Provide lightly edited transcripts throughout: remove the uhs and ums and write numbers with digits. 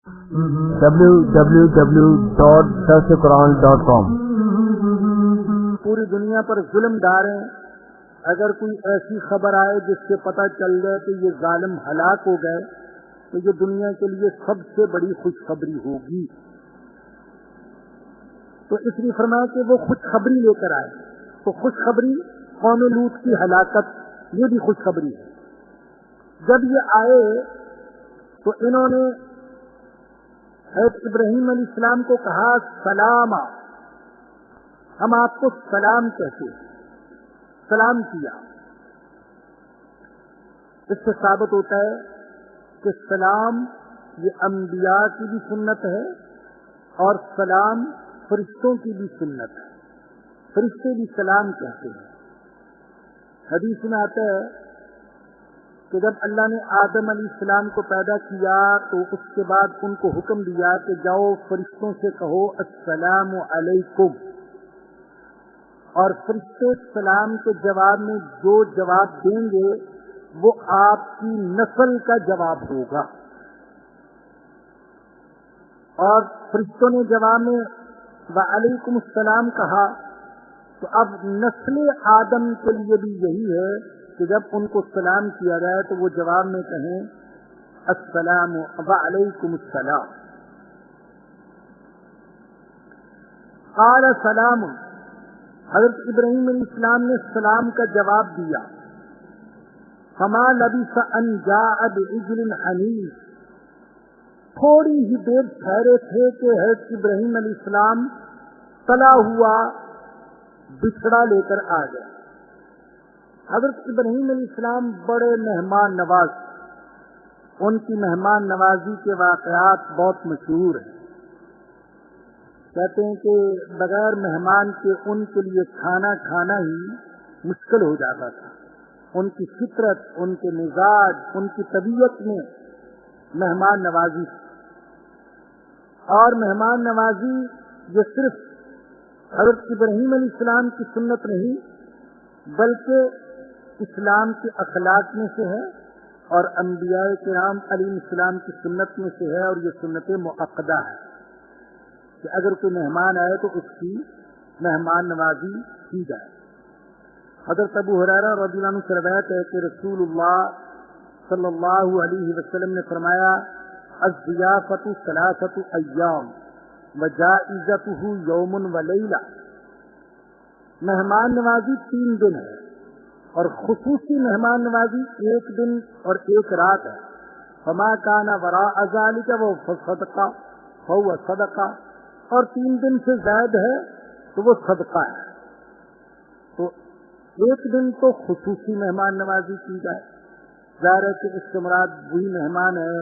www.darsequran.com پوری دنیا پر ظلم ڈالیں. اگر کوئی ایسی خبر آئے جس سے پتہ چل جائے کہ یہ ظالم ہلاک ہو گئے تو یہ دنیا کے لیے سب سے بڑی خوشخبری ہوگی. تو اس لیے فرمایا کہ وہ خوشخبری لے کر آئے. تو خوشخبری قوم لوط کی ہلاکت یہ بھی خوشخبری ہے. جب یہ آئے تو انہوں نے حضرت ابراہیم علیہ السلام کو کہا سلام، ہم آپ کو سلام کہتے ہیں. سلام کیا. اس سے ثابت ہوتا ہے کہ سلام یہ انبیاء کی بھی سنت ہے اور سلام فرشتوں کی بھی سنت ہے. فرشتے بھی سلام کہتے ہیں. حدیث میں آتا ہے کہ جب اللہ نے آدم علیہ السلام کو پیدا کیا تو اس کے بعد ان کو حکم دیا کہ جاؤ فرشتوں سے کہو السلام علیکم، اور فرشتے سلام کے جواب میں جو جواب دیں گے وہ آپ کی نسل کا جواب ہوگا. اور فرشتوں نے جواب میں وعلیکم السلام کہا تو اب نسل آدم کے لیے بھی یہی ہے کہ جب ان کو سلام کیا جائے تو وہ جواب میں کہیں السلام وعلیکم السلام. قال سلام، حضرت ابراہیم علیہ السلام نے سلام کا جواب دیا. فما لبث ان جاء بعجل حنیذ، تھوڑی ہی دیر ٹھہرے تھے کہ حضرت ابراہیم علیہ السلام تلا ہوا بچڑا لے کر آ گئے. حضرت ابراہیم علیہ السلام بڑے مہمان نواز، ان کی مہمان نوازی کے واقعات بہت مشہور ہیں. کہتے ہیں کہ بغیر مہمان کے ان کے لیے کھانا کھانا ہی مشکل ہو جاتا تھا. ان کی فطرت، ان کے مزاج، ان کی طبیعت میں مہمان نوازی تھی. اور مہمان نوازی یہ صرف حضرت ابراہیم علیہ السلام کی سنت نہیں بلکہ اسلام کے اخلاق میں سے ہے اور انبیاء کرام علیہ السلام کی سنت میں سے ہے. اور یہ سنت مؤکدہ ہے کہ اگر کوئی مہمان آئے تو اس کی مہمان نوازی کی جائے. حضرت ابو ہریرہ رضی اللہ عنہ سے روایت ہے کہ رسول اللہ صلی اللہ علیہ وسلم نے فرمایا الضیافۃ ثلاثۃ ایام وجائزتہ یوم ولیلہ. مہمان نوازی 3 دن ہے اور خصوصی مہمان نوازی 1 دن اور 1 رات ہے. فما کان وراء ذلک فصدقہ فهو صدقہ، اور 3 دن سے زائد ہے تو وہ صدقہ ہے. تو 1 دن تو خصوصی مہمان نوازی کی جائے. ظاہر ہے کہ اس سے مراد وہی مہمان ہے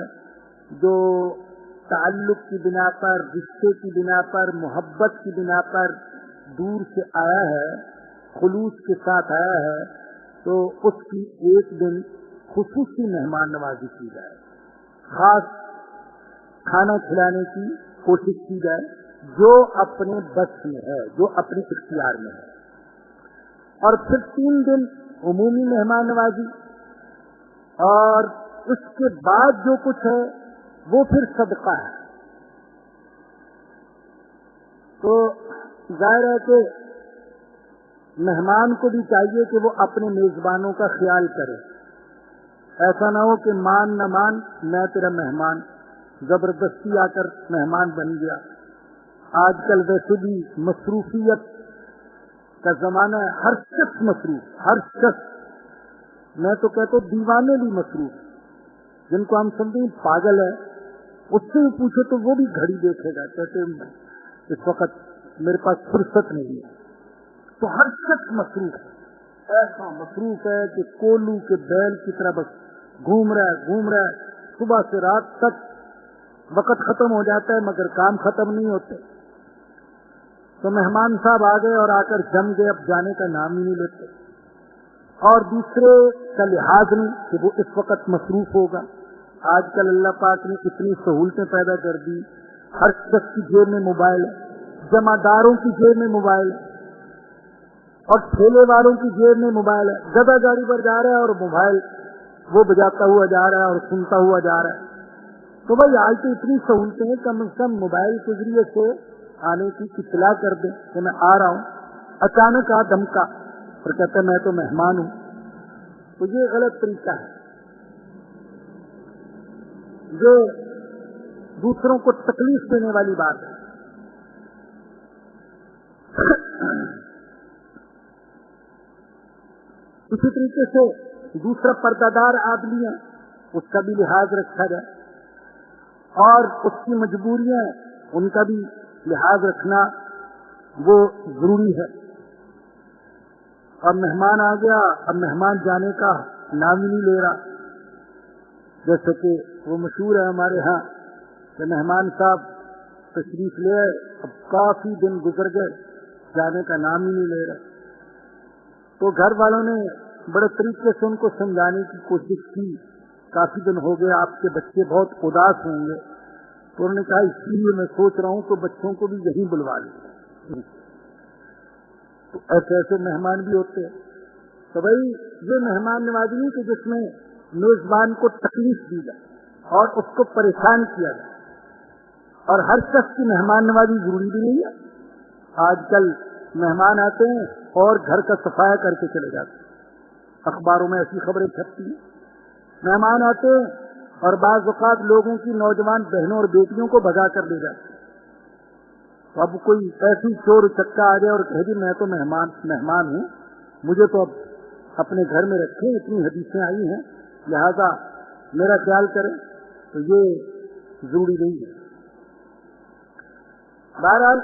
جو تعلق کی بنا پر، رشتے کی بنا پر، محبت کی بنا پر دور سے آیا ہے، خلوص کے ساتھ آیا ہے، تو اس کی 1 دن خصوصی مہمان نوازی کی جائے. خاص کھانا کھلانے کی کوشش کی جائے جو اپنے بس میں ہے، جو اپنے اختیار میں ہے. اور پھر 3 دن عمومی مہمان نوازی، اور اس کے بعد جو کچھ ہے وہ پھر صدقہ ہے. تو ظاہر ہے کہ مہمان کو بھی چاہیے کہ وہ اپنے میزبانوں کا خیال کرے. ایسا نہ ہو کہ مان نہ مان میں تیرا مہمان، زبردستی آ کر مہمان بن گیا. آج کل ویسے بھی مصروفیت کا زمانہ ہے، ہر شخص مصروف، ہر شخص، میں تو کہتا ہوں دیوانے بھی مصروف، جن کو ہم سمجھتے ہیں پاگل ہے اس سے بھی پوچھو تو وہ بھی گھڑی دیکھے گا، کہتے ہیں اس وقت میرے پاس فرصت نہیں ہے. تو ہر شخص مصروف ہے، ایسا مصروف ہے کہ کولو کے بیل کی طرح بس گھوم رہا ہے. صبح سے رات تک وقت ختم ہو جاتا ہے مگر کام ختم نہیں ہوتے. تو مہمان صاحب آ گئے اور آ کر جم گئے، اب جانے کا نام ہی نہیں لیتے. اور دوسرے کا لحاظ نہیں کہ وہ اس وقت مصروف ہوگا. آج کل اللہ پاک نے اتنی سہولتیں پیدا کر دی، ہر شخص کی جیب میں موبائل ہے، جمعداروں کی جیب میں موبائل ہے اور ٹھیلے والوں کی جیب میں موبائل ہے. گدا گاڑی پر جا رہا ہے اور موبائل وہ بجاتا ہوا جا رہا ہے اور سنتا ہوا جا رہا ہے. تو بھائی آج تو اتنی سہولتیں ہیں، کم از کم موبائل کے ذریعے سے آنے کی اطلاع کر دیں کہ میں آ رہا ہوں، اچانک آ دھمکا اور کہتا میں تو مہمان ہوں. تو یہ غلط طریقہ ہے، یہ دوسروں کو تکلیف دینے والی بات ہے. اسی طریقے سے دوسرا پردہ دار آدمی ہے، اس کا بھی لحاظ رکھا جائے، اور اس کی مجبوریاں ان کا بھی لحاظ رکھنا وہ ضروری ہے. اور مہمان آ گیا، اب مہمان جانے کا نام ہی نہیں لے رہا. جیسے کہ وہ مشہور ہے ہمارے ہاں کہ مہمان صاحب تشریف لے آئے، اب کافی دن گزر گئے، جانے کا نام ہی نہیں لے رہا. تو گھر والوں نے بڑے طریقے سے ان کو سمجھانے کی کوشش کی، کافی دن ہو گئے، آپ کے بچے بہت اداس ہوں گے. تو انہوں نے کہا اس لیے میں سوچ رہا ہوں کہ بچوں کو بھی یہیں بلوا لیں. تو ایسے ایسے مہمان بھی ہوتے ہیں. تو بھائی یہ مہمان نوازی نہیں کہ جس میں میزبان کو تکلیف دی جائے اور اس کو پریشان کیا جائے. اور ہر شخص کی مہمان نوازی ضروری بھی نہیں ہے. آج کل مہمان آتے ہیں اور گھر کا صفایا کر کے چلے جاتے ہیں، اخباروں میں ایسی خبریں چھپتی ہیں. مہمان آتے ہیں اور بعض اوقات لوگوں کی نوجوان بہنوں اور بیٹیوں کو بھگا کر لے جاتے ہیں. تو اب کوئی ایسی چور چکا آ جائے اور کہہ دی میں تو مہمان ہوں، مجھے تو اب اپنے گھر میں رکھیں، اتنی حدیثیں آئی ہیں لہذا میرا خیال کریں، تو یہ ضروری نہیں ہے. بہرحال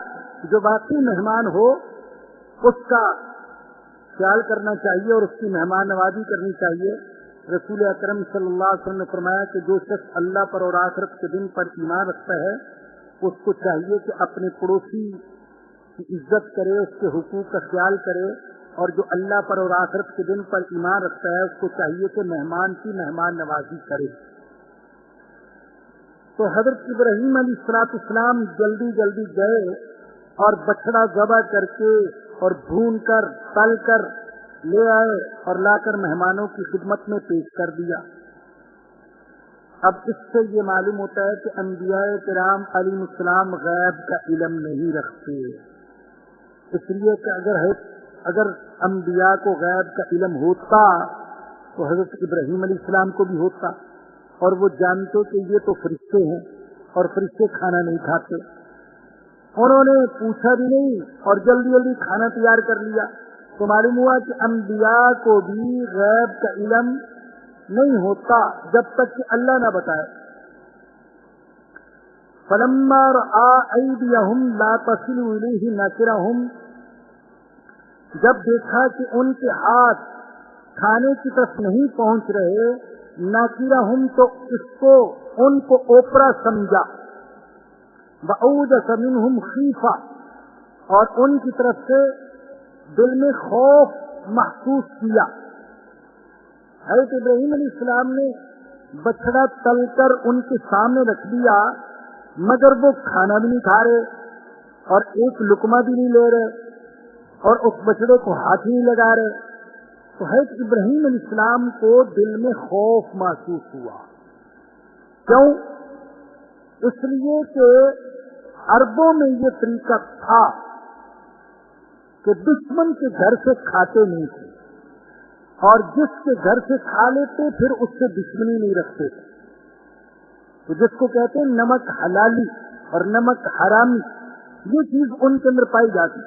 جو باقی مہمان ہو اس کا خیال کرنا چاہیے اور اس کی مہمان نوازی کرنی چاہیے. رسول اکرم صلی اللہ علیہ وسلم نے فرمایا کہ جو شخص اللہ پر اور آخرت کے دن پر ایمان رکھتا ہے اس کو چاہیے کہ اپنے پڑوسی کی عزت کرے، اس کے حقوق کا خیال کرے، اور جو اللہ پر اور آخرت کے دن پر ایمان رکھتا ہے اس کو چاہیے کہ مہمان کی مہمان نوازی کرے. تو حضرت ابراہیم علیہ السلام جلدی جلدی گئے اور بچڑا ذبح کر کے اور بھون کر تل کر لے آئے اور لا کر مہمانوں کی خدمت میں پیش کر دیا. اب اس سے یہ معلوم ہوتا ہے کہ انبیاء کرام علیہ السلام غیب کا علم نہیں رکھتے. اس لیے کہ اگر انبیاء کو غیب کا علم ہوتا تو حضرت ابراہیم علیہ السلام کو بھی ہوتا، اور وہ جانتے کہ یہ تو فرشتے ہیں اور فرشتے کھانا نہیں کھاتے. انہوں نے پوچھا بھی نہیں اور جلدی جلدی کھانا تیار کر لیا. تو معلوم ہوا کہ انبیاء کو بھی غیب کا علم نہیں ہوتا جب تک کہ اللہ نہ بتائے. فلما رأى أيديهم لا تصل إليه نكرهم، جب دیکھا کہ ان کے ہاتھ کھانے کی طرف نہیں پہنچ رہے، ناکرہم تو اس کو ان کو اوپرا سمجھا، وأوجس منهم خیفہ، اور ان کی طرف سے دل میں خوف محسوس کیا. حضرت ابراہیم علیہ السلام نے بچڑا تل کر ان کے سامنے رکھ دیا، مگر وہ کھانا بھی نہیں کھا رہے اور ایک لقمہ بھی نہیں لے رہے اور اس بچڑے کو ہاتھ نہیں لگا رہے. تو حضرت ابراہیم علیہ السلام کو دل میں خوف محسوس ہوا. کیوں؟ اس لیے کہ عربوں میں یہ طریقہ تھا کہ دشمن کے گھر سے کھاتے نہیں تھے، اور جس کے گھر سے کھا لیتے پھر اس سے دشمنی نہیں رکھتے تھے. تو جس کو کہتے ہیں نمک حلالی اور نمک حرامی، یہ چیز ان کے اندر پائی جاتی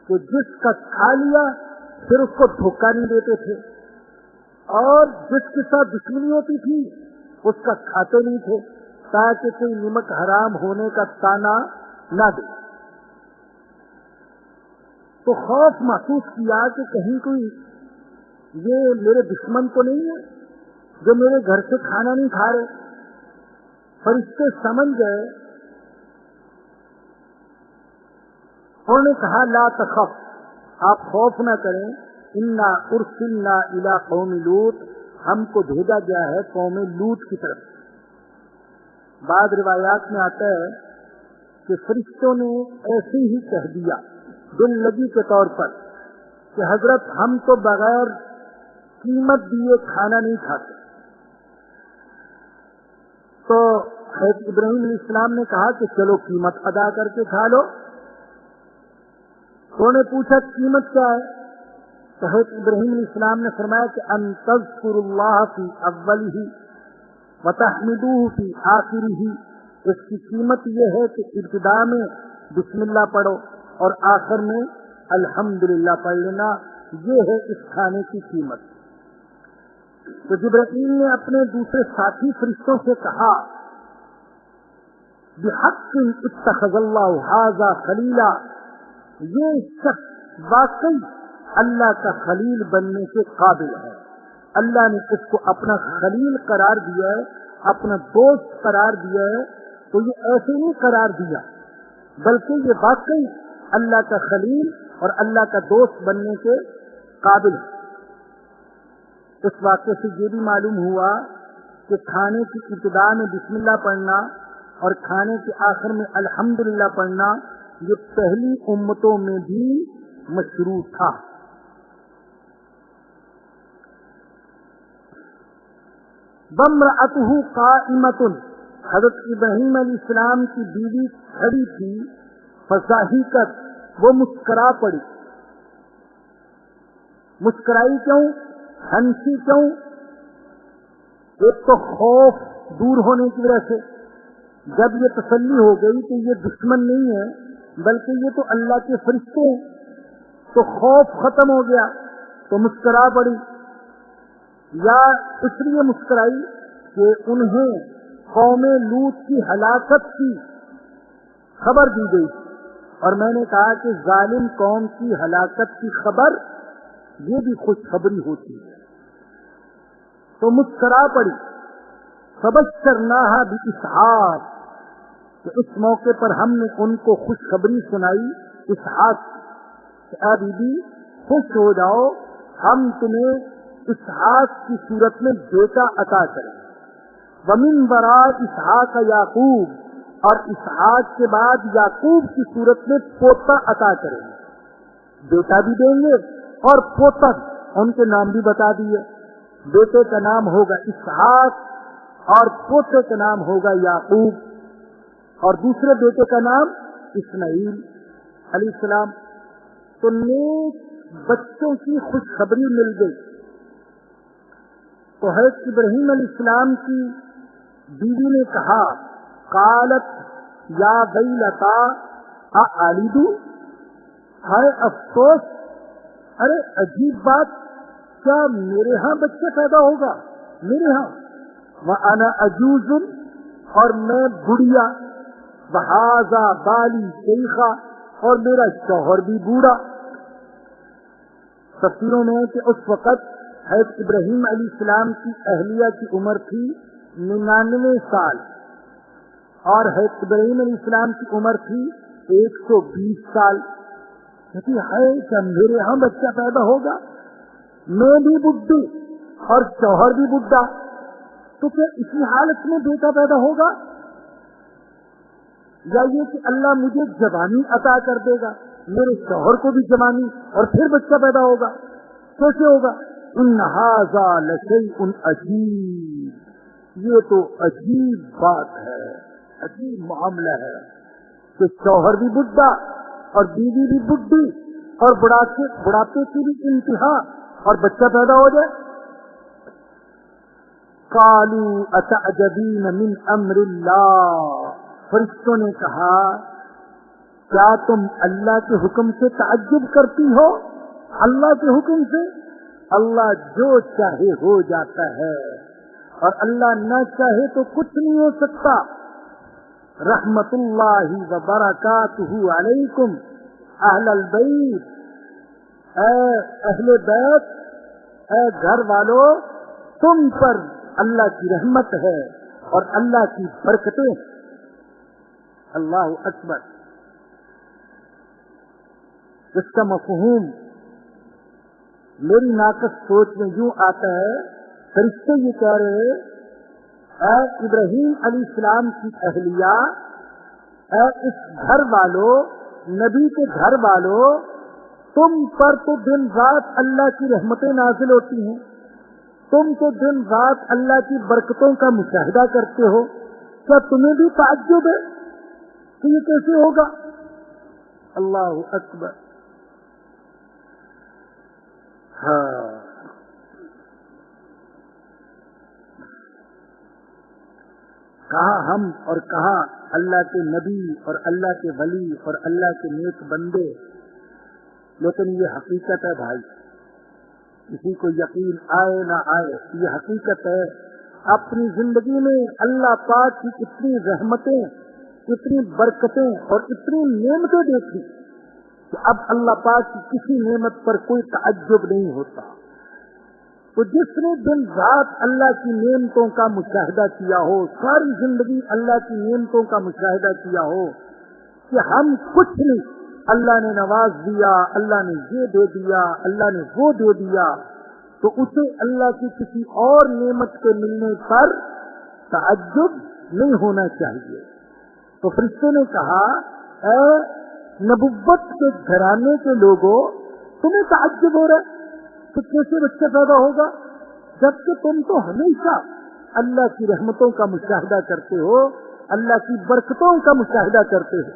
کہ جس کا کھا لیا پھر اس کو دھوکہ نہیں دیتے تھے، اور جس کے ساتھ دشمنی ہوتی تھی اس کا کھاتے نہیں تھے تاکہ کوئی نمک حرام ہونے کا تانا نہ دے. تو خوف محسوس کیا کہ کہیں کوئی یہ میرے دشمن تو نہیں ہے جو میرے گھر سے کھانا نہیں کھا رہے. فرشتے سمجھ گئے. انہوں نے کہا لا تخف، آپ خوف نہ کریں، انا ارسلنا الی قوم لوط، ہم کو بھیجا گیا ہے قوم لوط کی طرف. بعض روایات میں آتا ہے کہ فرشتوں نے ایسے ہی کہہ دیا دل لگی کے طور پر کہ حضرت ہم تو بغیر قیمت دیے کھانا نہیں کھاتے. تو حضرت ابراہیم علیہ السلام نے کہا کہ چلو قیمت ادا کر کے کھا لو. تو نے پوچھا قیمت کیا ہے؟ تو حضرت ابراہیم علیہ السلام نے فرمایا کہ ان تذکر اللہ فی اولہ وتحمدوہ فی آخرہ. اس کی قیمت یہ ہے کہ ابتدا میں بسم اللہ پڑھو اور آخر میں الحمدللہ پڑھ لینا. یہ ہے اس کھانے کی قیمت. تو جبرائیل نے اپنے دوسرے ساتھی فرشتوں سے کہا بحق اتخذ اللہ ھذا خلیلا. یہ شخص واقعی اللہ کا خلیل بننے کے قابل ہے. اللہ نے اس کو اپنا خلیل قرار دیا ہے, اپنا دوست قرار دیا ہے. تو یہ ایسے نہیں قرار دیا بلکہ یہ واقعی اللہ کا خلیل اور اللہ کا دوست بننے کے قابل ہے. اس واقعے سے یہ بھی معلوم ہوا کہ کھانے کی ابتدا میں بسم اللہ پڑھنا اور کھانے کے آخر میں الحمدللہ پڑھنا یہ پہلی امتوں میں بھی مشروع تھا. وامرأتہ قائمۃ. حضرت ابراہیم علیہ السلام کی بیوی کھڑی تھی. فضاحکت, وہ مسکرا پڑی. مسکرائی کیوں؟ ہنسی کیوں؟ ایک تو خوف دور ہونے کی وجہ سے. جب یہ تسلی ہو گئی کہ یہ دشمن نہیں ہے بلکہ یہ تو اللہ کے فرشتے ہیں تو خوف ختم ہو گیا تو مسکرا پڑی. یا اس لیے مسکرائی کہ انہیں قوم لوط کی ہلاکت کی خبر دی گئی اور میں نے کہا کہ ظالم قوم کی ہلاکت کی خبر یہ بھی خوشخبری ہوتی ہے. تو مسکرا پڑی. فبشرناہا باسحاق. تو اس موقع پر ہم نے ان کو خوشخبری سنائی اسحاق. اے بی بی خوش ہو جاؤ, ہم تمہیں اسحاق کی صورت میں بیٹا عطا کریں. ومن وراء اسحاق یعقوب, اور اسحاق کے بعد یعقوب کی صورت میں پوتا عطا کریں. بیٹا بھی دیں گے اور پوتا. ان کے نام بھی بتا دیے. بیٹے کا نام ہوگا اسحاق اور پوتے کا نام ہوگا یعقوب اور دوسرے بیٹے کا نام اسماعیل علیہ السلام. تو نیک بچوں کی خوشخبری مل گئی. تو حضرت ابراہیم علیہ السلام کی بیوی نے کہا قالت یا ویلتا اعلد. ہائے افسوس, ارے عجیب بات, کیا میرے ہاں بچہ پیدا ہوگا؟ میرے ہاں وَأَنَا عَجُوزٌ, اور میں بڑھیا. وَهَذَا بَالِي شَيْخًا, اور میرا شوہر بھی بوڑھا. تفسیروں میں ہے کہ اس وقت حضرت ابراہیم علیہ السلام کی اہلیہ کی عمر تھی 99 سال اور حضرت ابراہیم علیہ السلام کی عمر تھی 120 سال. کہتی ہے کہ میرے ہاں بچہ پیدا ہوگا, میں بھی بڈھی اور شوہر بھی بڈھا, تو کیا اسی حالت میں بیٹا پیدا ہوگا؟ یا یہ کہ اللہ مجھے جوانی عطا کر دے گا, میرے شوہر کو بھی جوانی اور پھر بچہ پیدا ہوگا؟ کیسے ہوگا؟ ان ھذا لشیء عجیب, یہ تو عجیب بات ہے, عجیب معاملہ ہے کہ شوہر بھی بڈھا اور بیوی بھی بڈھی اور بڑھاپے کی بھی انتہا اور بچہ پیدا ہو جائے. قالوا اتعجبین من امر اللہ. فرشتوں نے کہا کیا تم اللہ کے حکم سے تعجب کرتی ہو؟ اللہ کے حکم سے اللہ جو چاہے ہو جاتا ہے اور اللہ نہ چاہے تو کچھ نہیں ہو سکتا. رحمت اللہ وبرکاتہ علیکم اہل البیت, اے اہل بیت, اے گھر والو, تم پر اللہ کی رحمت ہے اور اللہ کی برکتیں. اللہ اکبر. اس کا مفہوم میری ناقص سوچ میں یوں آتا ہے, فرشتے یہ کہہ رہے اے ابراہیم علیہ السلام کی اہلیہ, اے اس گھر والو, نبی کے گھر والو, تم پر تو دن رات اللہ کی رحمتیں نازل ہوتی ہیں, تم تو دن رات اللہ کی برکتوں کا مشاہدہ کرتے ہو, کیا تمہیں بھی تعجب ہے کہ یہ کیسے ہوگا؟ اللہ اکبر. ہاں، کہاں ہم اور کہاں اللہ کے نبی اور اللہ کے ولی اور اللہ کے نیک بندے. لیکن یہ حقیقت ہے بھائی، کسی کو یقین آئے نہ آئے، یہ حقیقت ہے. اپنی زندگی میں اللہ پاک کی اتنی رحمتیں، اتنی برکتیں اور اتنی نعمتیں دیکھی کہ اب اللہ پاک کی کسی نعمت پر کوئی تعجب نہیں ہوتا. تو جس نے دن رات اللہ کی نعمتوں کا مشاہدہ کیا ہو، ساری زندگی اللہ کی نعمتوں کا مشاہدہ کیا ہو کہ ہم کچھ نہیں، اللہ نے نواز دیا، اللہ نے یہ دے دیا، اللہ نے وہ دے دیا، تو اسے اللہ کی کسی اور نعمت کے ملنے پر تعجب نہیں ہونا چاہیے. تو فرشتے نے کہا، اے نبوت کے گھرانے کے لوگوں، تمہیں تعجب ہو رہا ہے کہ کیسے بچہ پیدا ہوگا، جبکہ تم تو ہمیشہ اللہ کی رحمتوں کا مشاہدہ کرتے ہو، اللہ کی برکتوں کا مشاہدہ کرتے ہو.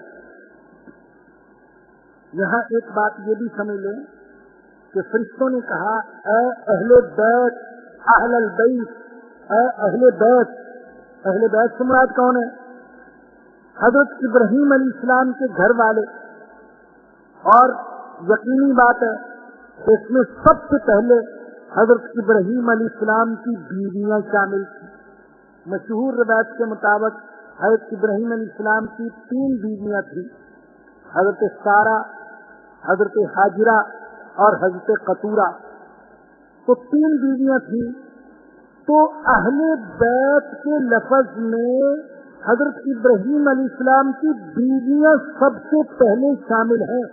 یہاں ایک بات یہ بھی سمجھ لیں کہ فرشتوں نے کہا، اے اہل بیت، اہل البیت، اے اہل بیت. اہل بیت سے مراد کون ہے؟ حضرت ابراہیم علیہ السلام کے گھر والے. اور یقینی بات ہے اس میں سب سے پہلے حضرت ابراہیم علیہ السلام کی بیویاں شامل تھیں. مشہور روایت کے مطابق حضرت ابراہیم علیہ السلام کی 3 بیویاں تھیں، حضرت سارہ، حضرت حاجرہ اور حضرت قطورہ. تو 3 بیویاں تھیں. تو اہل بیت کے لفظ میں حضرت ابراہیم علیہ السلام کی بیویاں سب سے پہلے شامل ہیں.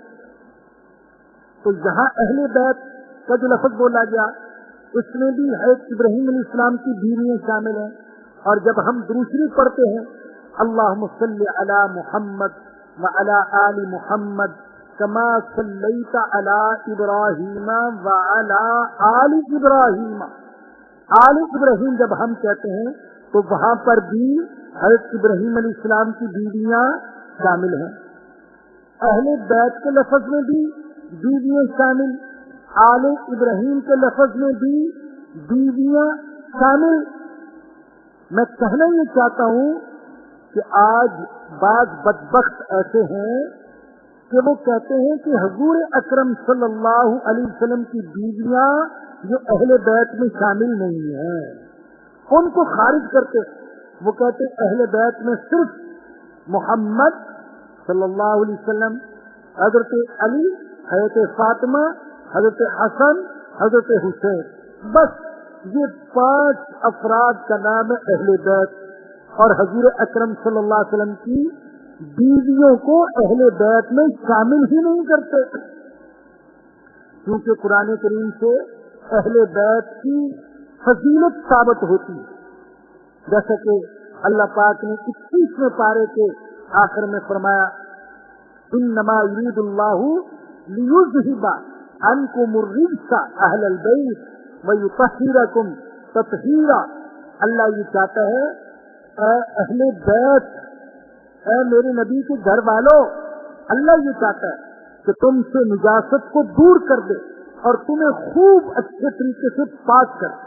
تو یہاں اہل بیت کا جو لفظ بولا گیا اس میں بھی حضرت ابراہیم علیہ السلام کی بیویاں شامل ہیں. اور جب ہم درود شریف پڑھتے ہیں، اللہم صلی علی محمد وعلی آل محمد کما صلیت علی ابراہیم وعلی آل ابراہیم، آل ابراہیم جب ہم کہتے ہیں تو وہاں پر بھی حضرت ابراہیم علیہ السلام کی بیویاں شامل ہیں. اہل بیت کے لفظ میں بھی بیویاں شامل، آل ابراہیم کے لفظ میں بھی بیویاں شامل. میں کہنا یہ چاہتا ہوں کہ آج بعض بدبخت ایسے ہیں کہ وہ کہتے ہیں کہ حضور اکرم صلی اللہ علیہ وسلم کی بیویاں جو اہل بیت میں شامل نہیں ہیں، ان کو خارج کرتے. وہ کہتے اہل بیت میں صرف محمد صلی اللہ علیہ وسلم، حضرت علی، حضرت فاطمہ، حضرت حسن، حضرت حسین، بس یہ 5 افراد کا نام ہے اہل بیت. اور حضور اکرم صلی اللہ علیہ وسلم کی بیویوں کو اہل بیت میں شامل ہی نہیں کرتے، کیونکہ قرآن کریم سے اہل بیت کی فضیلت ثابت ہوتی ہے. جیسا کہ اللہ پاک نے 21ویں پارے کے آخر میں فرمایا، انما یرید اللہ لیذہب عنکم الرجس اہل البیت ویطہرکم تطہیرا. اللہ یہ چاہتا ہے، اے اہل بیت، اے میرے نبی کے گھر والوں، اللہ یہ چاہتا ہے کہ تم سے نجاست کو دور کر دے اور تمہیں خوب اچھے طریقے سے پاک کر دے.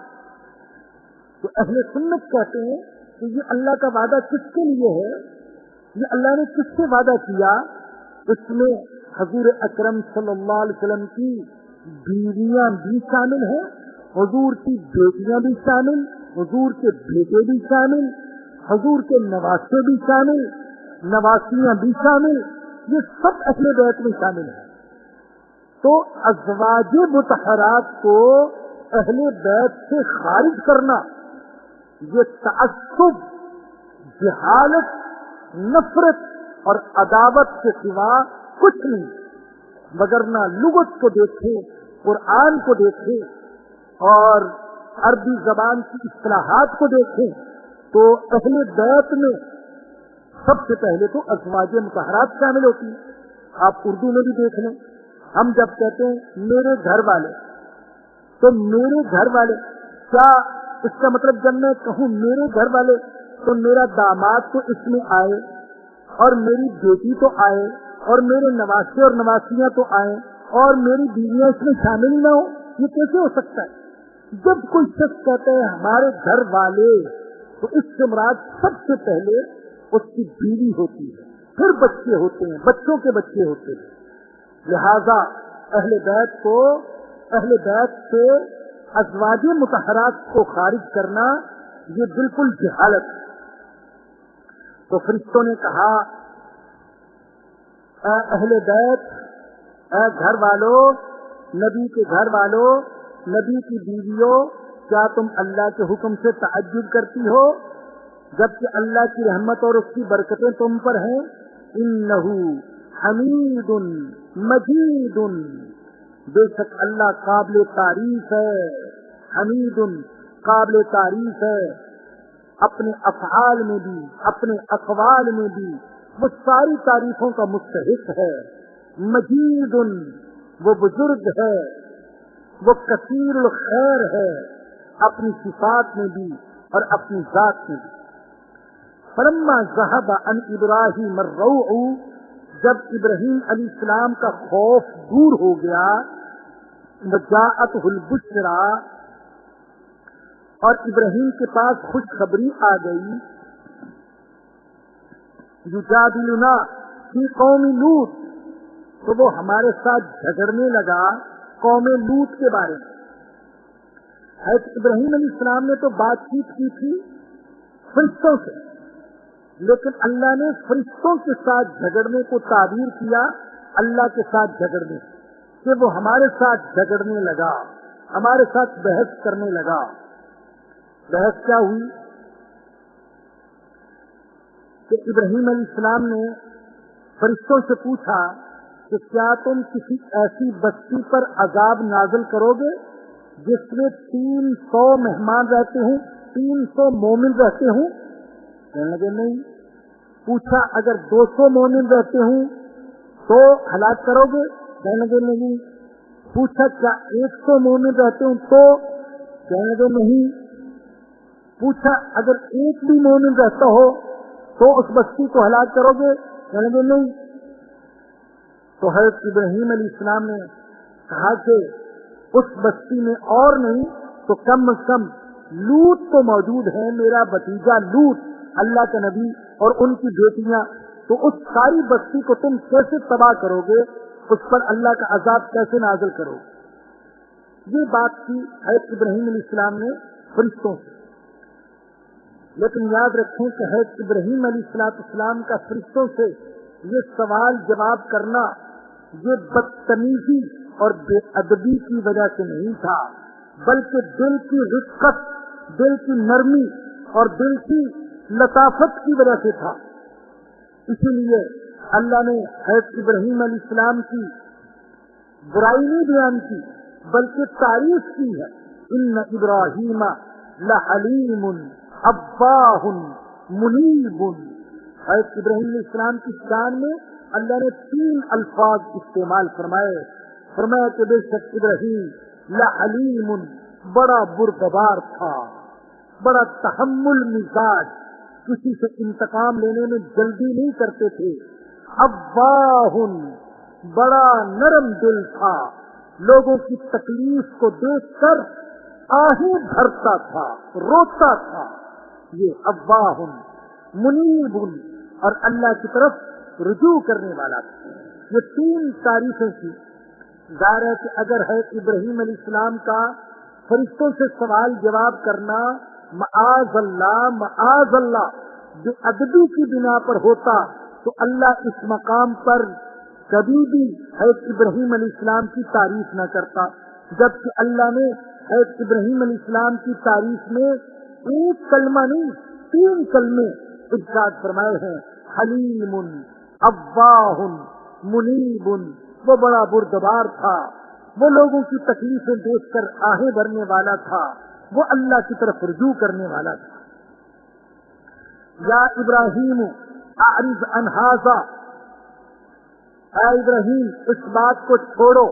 تو اہل سنت کہتے ہیں کہ یہ اللہ کا وعدہ کس کے لیے ہے، یہ اللہ نے کس سے وعدہ کیا؟ اس میں حضور اکرم صلی اللہ علیہ وسلم کی بیویاں بھی شامل ہیں، حضور کی بیٹیاں بھی شامل، حضور کے بیٹے بھی شامل، حضور کے نواسے بھی شامل، نواسیاں بھی شامل، یہ سب اہل بیت میں شامل ہیں. تو ازواج مطہرات کو اہل بیت سے خارج کرنا یہ تعصب، جہالت، نفرت اور عداوت کے سوا کچھ نہیں. مگر نہ لغت کو دیکھیں، قرآن کو دیکھیں اور عربی زبان کی اصطلاحات کو دیکھیں تو اہل بیت میں سب سے پہلے تو ازواج مطہرات شامل ہوتی ہیں. آپ اردو میں بھی دیکھ لیں، ہم جب کہتے ہیں میرے گھر والے، تو میرے گھر والے کیا اس کا مطلب جب میں کہوں میرے گھر والے تو میرا داماد تو اس میں آئے اور میری بیٹی تو آئے اور میرے نواسے اور نواسیاں تو آئے اور میری بیویاں اس میں شامل نہ ہو، یہ کیسے ہو سکتا ہے؟ جب کوئی شخص کہتا ہے ہمارے گھر والے، تو اس سے مراد سب سے پہلے اس کی بیوی ہوتی ہے، پھر بچے ہوتے ہیں، بچوں کے بچے ہوتے ہیں۔ لہذا اہل بیت سے ازواج مطہرات کو خارج کرنا یہ بالکل جہالت ہے۔ تو فرشتوں نے کہا اے اہل بیت، اے گھر والوں، نبی کے گھر والوں، نبی کی بیویوں، کیا تم اللہ کے حکم سے تعجب کرتی ہو جبکہ اللہ کی رحمت اور اس کی برکتیں تم پر ہیں؟ انہ حمید مجید، بے شک اللہ قابل تعریف ہے، حمید قابل تعریف ہے، اپنے افعال میں بھی اپنے اقوال میں بھی وہ ساری تعریفوں کا مستحق ہے۔ مجید، وہ بزرگ ہے، وہ کثیر الخیر ہے، اپنی صفات میں بھی اور اپنی ذات میں بھی۔ فلما ذهب عن ابراہیم الروع، جب ابراہیم علیہ السلام کا خوف دور ہو گیا، وجاءته البشرا، اور ابراہیم کے پاس خوشخبری آ گئی، یجادلنا فی قوم لوط، تو وہ ہمارے ساتھ جھگڑنے لگا قوم لوط کے بارے میں۔ حضرت ابراہیم علیہ السلام نے تو بات چیت کی تھی فرشتوں سے، لیکن اللہ نے فرشتوں کے ساتھ جھگڑنے کو تعبیر کیا اللہ کے ساتھ جھگڑنے، کہ وہ ہمارے ساتھ جھگڑنے لگا، ہمارے ساتھ بحث کرنے لگا۔ بحث کیا ہوئی کہ ابراہیم علیہ السلام نے فرشتوں سے پوچھا کہ کیا تم کسی ایسی بستی پر عذاب نازل کرو گے جس میں 300 مہمان رہتے ہوں، 300 مومن رہتے ہوں؟ کہنے لگے نہیں۔ پوچھا اگر 200 مومن رہتے ہوں تو ہلاک کرو گے؟ کہنے لگے نہیں۔ پوچھا کیا 100 مومن رہتے ہوں تو؟ کہنے لگے نہیں۔ پوچھا اگر ایک بھی مومن رہتا ہو تو اس بستی کو ہلاک کرو گے؟ کہنے لگے نہیں۔ تو حضرت ابراہیم علیہ السلام نے کہا کہ اس بستی میں اور نہیں تو کم از کم لوط تو موجود ہے، میرا بھتیجا لوط اللہ کا نبی اور ان کی بیٹیاں، تو اس ساری بستی کو تم کیسے تباہ کرو گے، اس پر اللہ کا عذاب کیسے نازل کرو گے؟ یہ بات کی حضرت ابراہیم علیہ السلام نے فرشتوں سے۔ لیکن یاد رکھیں کہ حضرت ابراہیم علیہ السلام کا فرشتوں سے یہ سوال جواب کرنا یہ بدتمیزی اور بے ادبی کی وجہ سے نہیں تھا، بلکہ دل کی رقت، دل کی نرمی اور دل کی لطافت کی وجہ سے تھا۔ اسی لیے اللہ نے حضرت ابراہیم علیہ السلام کی برائی نہیں بیان کی بلکہ تعریف کی ہے۔ ان ابراہیم لحلیم اواہ منیب، حضرت ابراہیم علیہ السلام کی شان میں اللہ نے 3 الفاظ استعمال فرمایا کہ بے شک ابراہیم لحلیم، بڑا بردبار تھا، بڑا تحمل مزاج، کسی سے انتقام لینے میں جلدی نہیں کرتے تھے۔ اواہ، بڑا نرم دل تھا، لوگوں کی تکلیف کو دیکھ کر آہیں بھرتا تھا، روتا تھا۔ یہ اواہ منیب، اور اللہ کی طرف رجوع کرنے والا تھا۔ یہ 3 تعریفیں تھی۔ ظاہر ہے کہ اگر ہے ابراہیم علیہ السلام کا فرشتوں سے سوال جواب کرنا معاذ اللہ بے ادبی کی بنا پر ہوتا تو اللہ اس مقام پر کبھی بھی حضرت ابراہیم علیہ السلام کی تعریف نہ کرتا، جبکہ اللہ نے حضرت ابراہیم علیہ السلام کی تعریف میں ایک کلمہ نہیں 3 کلمے ارشاد فرمائے ہیں۔ حلیم، اواہ، منیب، وہ بڑا بردبار تھا، وہ لوگوں کی تکلیفیں دیکھ کر آہیں بھرنے والا تھا، وہ اللہ کی طرف رجوع کرنے والا تھا۔ یا ابراہیم اعرض عن ھذا، اے ابراہیم اس بات کو چھوڑو،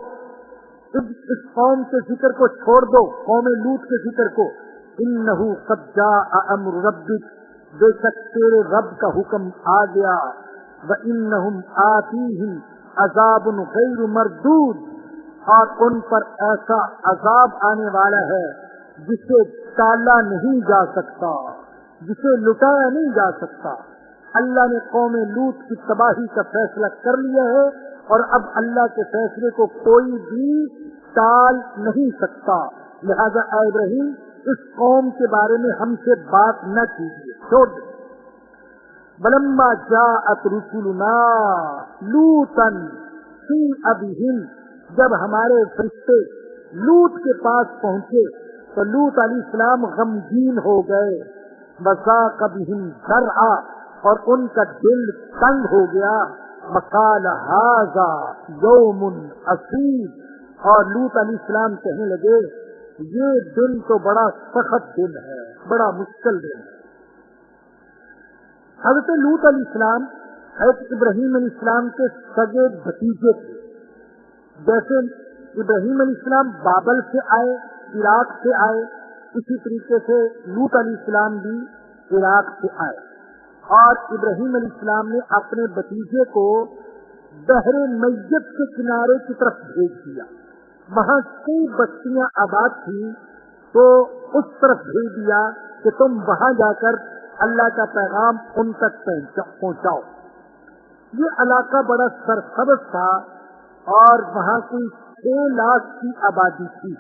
اس قوم کے ذکر کو چھوڑ دو، قوم لوط کے ذکر کو۔ انہ قد جاء امر ربک، بے شک تیرے رب کا حکم آ گیا، وَإِنَّهُمْ آتِيهِمْ عَذَابٌ غَيْرُ مَرْدُودٌ، اور ان پر ایسا عذاب آنے والا ہے جسے ٹالا نہیں جا سکتا، جسے لٹایا نہیں جا سکتا۔ اللہ نے قوم لوط کی تباہی کا فیصلہ کر لیا ہے، اور اب اللہ کے فیصلے کو کوئی بھی ٹال نہیں سکتا۔ لہذا اے ابراہیم، اس قوم کے بارے میں ہم سے بات نہ کیجیے، چھوڑ دیں۔ وَلَمَّا جَاءَتْ رُسُلُنَا لُوطًا سِیءَ بِهِمْ، جب ہمارے فرشتے لوط کے پاس پہنچے تو لوط علیہ السلام غمگین ہو گئے، وَضَاقَ بِهِمْ ذَرْعًا، اور ان کا دل تنگ ہو گیا، وَقَالَ هَٰذَا يَوْمٌ عَصِیبٌ، اور لوط علیہ السلام کہنے لگے یہ دن تو بڑا سخت دن ہے، بڑا مشکل دن ہے۔ حضرت لوط علیہ السلام حضرت ابراہیم علیہ السلام کے سگے بھتیجے تھے۔ جیسے ابراہیم علیہ السلام بابل سے آئے، عراق سے آئے، اسی طریقے سے لوط علیہ السلام بھی عراق سے آئے، اور ابراہیم علیہ السلام نے اپنے بھتیجے کو بحر میت کے کنارے کی طرف بھیج دیا۔ وہاں کئی بستیاں آباد تھی تو اس طرف بھیج دیا کہ تم وہاں جا کر اللہ کا پیغام ان تک پہنچاؤ۔ یہ علاقہ بڑا سرسبز تھا اور وہاں کوئی 6 لاکھ کی آبادی تھی۔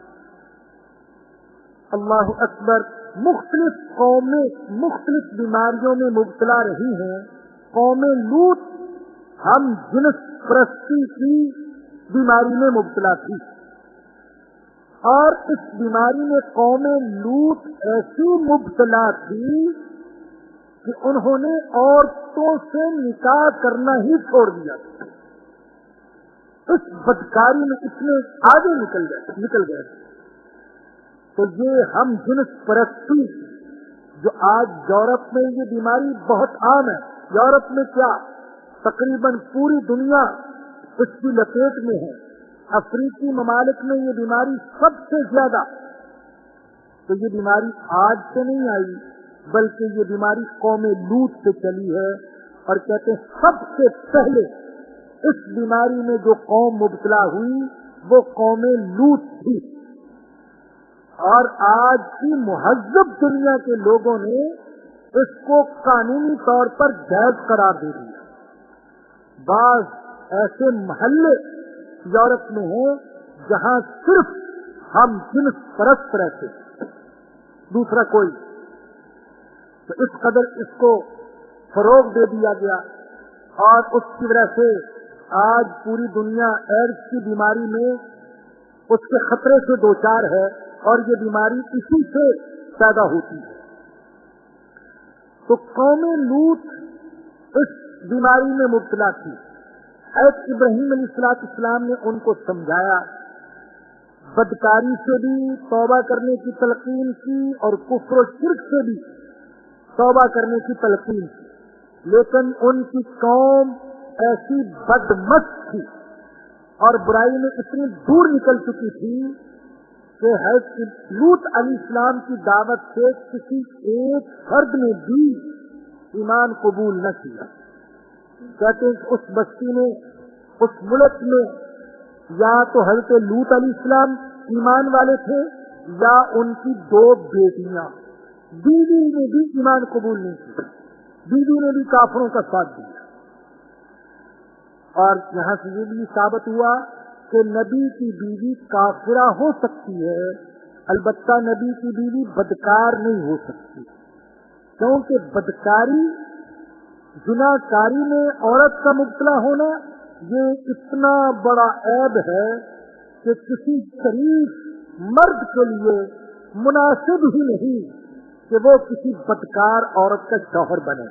اللہ اکبر۔ مختلف قومیں مختلف بیماریوں میں مبتلا رہی ہیں۔ قوم لوط ہم جنس پرستی کی بیماری میں مبتلا تھی، اور اس بیماری میں قوم لوط ایسی مبتلا تھی کہ انہوں نے عورتوں سے نکاح کرنا ہی چھوڑ دیا۔ اس بدکاری میں اتنے آگے نکل گئے۔ تو یہ ہم جنس پرستی جو آج یورپ میں یہ بیماری بہت عام ہے، یورپ میں کیا تقریباً پوری دنیا اس کی لپیٹ میں ہے، افریقی ممالک میں یہ بیماری سب سے زیادہ۔ تو یہ بیماری آج سے نہیں آئی، بلکہ یہ بیماری قوم لوط سے چلی ہے، اور کہتے ہیں سب سے پہلے اس بیماری میں جو قوم مبتلا ہوئی وہ قوم لوط تھی، اور آج کی مہذب دنیا کے لوگوں نے اس کو قانونی طور پر جائز قرار دے دیا۔ بعض ایسے محلے یورپ میں ہیں جہاں صرف ہم جنس پرست رہتے ہیں، دوسرا کوئی۔ تو اس قدر اس کو فروغ دے دیا گیا، اور اس کی وجہ سے آج پوری دنیا ایڈز کی بیماری میں اس کے خطرے سے دوچار ہے، اور یہ بیماری اسی سے پیدا ہوتی ہے۔ تو قوم لوط اس بیماری میں مبتلا تھی۔ حضرت ابراہیم علیہ السلام نے ان کو سمجھایا، بدکاری سے بھی توبہ کرنے کی تلقین کی اور کفر و شرک سے بھی توبہ کرنے کی تلقین کی، لیکن ان کی قوم ایسی بدمست تھی اور برائی میں اتنی دور نکل چکی تھی کہ حضرت لوط علیہ السلام کی دعوت سے کسی ایک فرد نے بھی ایمان قبول نہ کیا۔ کہتے ہیں اس بستی میں، اس ملک میں یا تو حضرت لوط علیہ السلام ایمان والے تھے یا ان کی 2 بیٹیاں، بیوی نے بھی ایمان قبول نہیں کیا، بیوی نے بھی کافروں کا ساتھ دیا۔ اور یہاں سے یہ بھی ثابت ہوا کہ نبی کی بیوی کافرہ ہو سکتی ہے، البتہ نبی کی بیوی بدکار نہیں ہو سکتی، کیونکہ بدکاری، زناکاری میں عورت کا مبتلا ہونا یہ اتنا بڑا عیب ہے کہ کسی شریف مرد کے لیے مناسب ہی نہیں کہ وہ کسی بدکار عورت کا شوہر بنے۔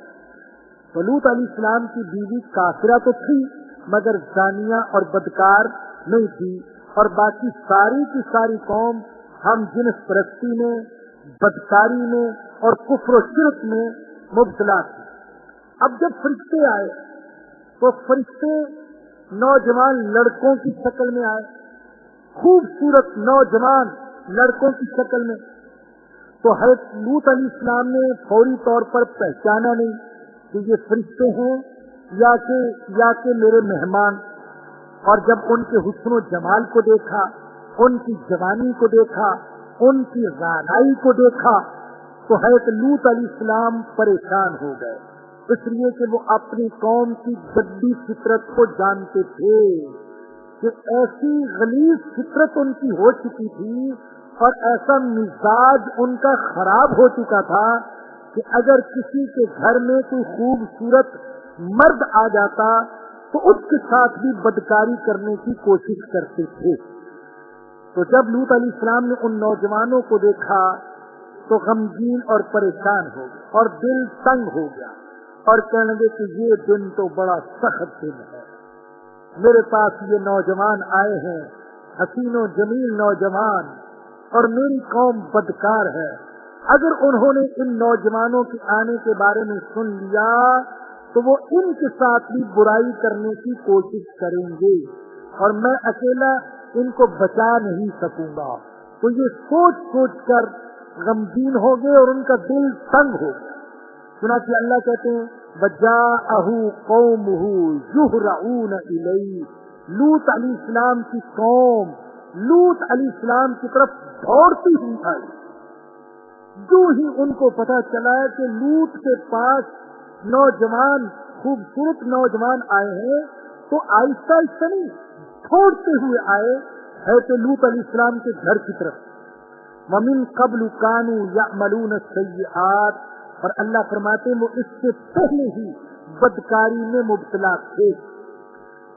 تو لوط علیہ السلام کی بیوی کافرہ تو تھی مگر زانیہ اور بدکار نہیں تھی، اور باقی ساری کی ساری قوم ہم جنس پرستی میں، بدکاری میں اور کفر و شرک میں مبتلا تھی۔ اب جب فرشتے آئے تو فرشتے نوجوان لڑکوں کی شکل میں آئے، خوبصورت نوجوان لڑکوں کی شکل میں۔ تو حضرت لوط علیہ السلام نے فوری طور پر پہچانا نہیں کہ یہ فرشتے ہیں یا کہ میرے مہمان. اور جب ان کے حسن و جمال کو دیکھا، ان کی جوانی کو دیکھا، ان کی رعنائی کو دیکھا، تو حضرت لوط علیہ السلام پریشان ہو گئے، اس لیے کہ وہ اپنی قوم کی گندی فطرت کو جانتے تھے کہ ایسی غلیظ فطرت ان کی ہو چکی تھی اور ایسا مزاج ان کا خراب ہو چکا تھا کہ اگر کسی کے گھر میں کوئی خوبصورت مرد آ جاتا تو اس کے ساتھ بھی بدکاری کرنے کی کوشش کرتے تھے. تو جب لوط علیہ السلام نے ان نوجوانوں کو دیکھا تو غمگین اور پریشان ہو گیا اور دل تنگ ہو گیا اور کہنے لگے کہ یہ دن تو بڑا سخت دن ہے. میرے پاس یہ نوجوان آئے ہیں، حسین و جمیل نوجوان، اور میری قوم بدکار ہے. اگر انہوں نے ان نوجوانوں کے آنے کے بارے میں سن لیا تو وہ ان کے ساتھ بھی برائی کرنے کی کوشش کریں گے اور میں اکیلا ان کو بچا نہیں سکوں گا. تو یہ سوچ سوچ کر غمگین ہو گئے اور ان کا دل تنگ ہو گیا. چنانچہ اللہ کہتے ہیں وَجَاءَهُ قَوْمُهُ يُهْرَعُونَ إِلَيْهِ، لوط علیہ السلام کی قوم لوط علیہ السلام کی طرف دوڑتی ہوئی آئی. جو ہی ان کو پتا چلا کہ لوط کے پاس نوجوان خوبصورت نوجوان آئے ہیں تو آہستہ آہستہ نہیں دوڑتے ہوئے آئے حضرت لوط علیہ السلام کے گھر کی طرف. وَمِن قَبْلُ كَانُوا يَعْمَلُونَ السَّيِّئَاتِ، اور اللہ فرماتے ہیں وہ اس سے پہلے ہی بدکاری میں مبتلا تھے.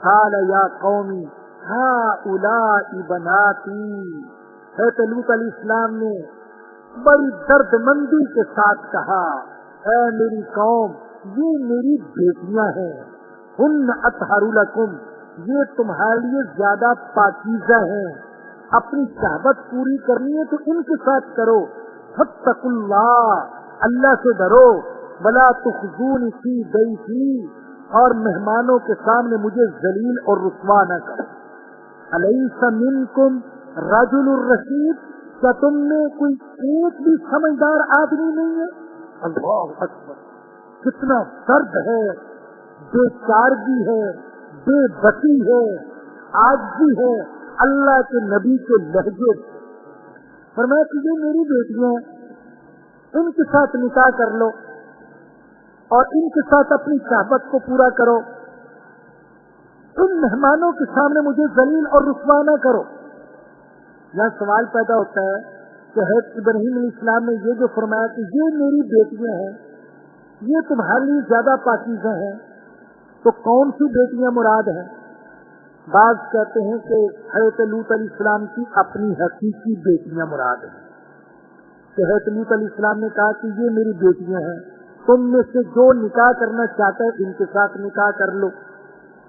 قال یا قومی ہؤلاء بناتی، حضرت لوط علیہ السلام نے بڑی درد مندی کے ساتھ کہا اے میری قوم، یہ میری بیٹیاں ہیں. ہن اطہر لکم، یہ تمہارے لیے زیادہ پاکیزہ ہیں. اپنی شہوت پوری کرنی ہے تو ان کے ساتھ کرو. فاتقوا اللہ، اللہ سے ڈرو. ولا تخزونی فی ضیفی، اور مہمانوں کے سامنے مجھے ذلیل اور رسوا نہ کرو. الیس منکم رجل الرشید، کیا تم میں کوئی ایک بھی سمجھدار آدمی نہیں ہے؟ اللہ اکبر، کتنا درد ہے، بے چارگی ہے، بے بسی ہے، عاجزی ہے اللہ کے نبی کے لہجے. فرمایا کہ یہ میری بیٹیاں ہیں، ان کے ساتھ نکاح کر لو اور ان کے ساتھ اپنی شہوت کو پورا کرو. ان مہمانوں کے سامنے مجھے ذلیل اور رسوا نہ کرو. یہاں سوال پیدا ہوتا ہے کہ حضرت ابراہیم علیہ السلام نے یہ جو فرمایا کہ یہ میری بیٹیاں ہیں، یہ تمہارے لیے زیادہ پاکیزہ ہیں، تو کون سی بیٹیاں مراد ہیں؟ بعض کہتے ہیں کہ حضرت لوط علیہ السلام کی اپنی حقیقی بیٹیاں مراد ہیں. کہ حضرت لوط علیہ السلام نے کہا کہ یہ میری بیٹیاں ہیں، تم میں سے جو نکاح کرنا چاہتا ہے ان کے ساتھ نکاح کر لو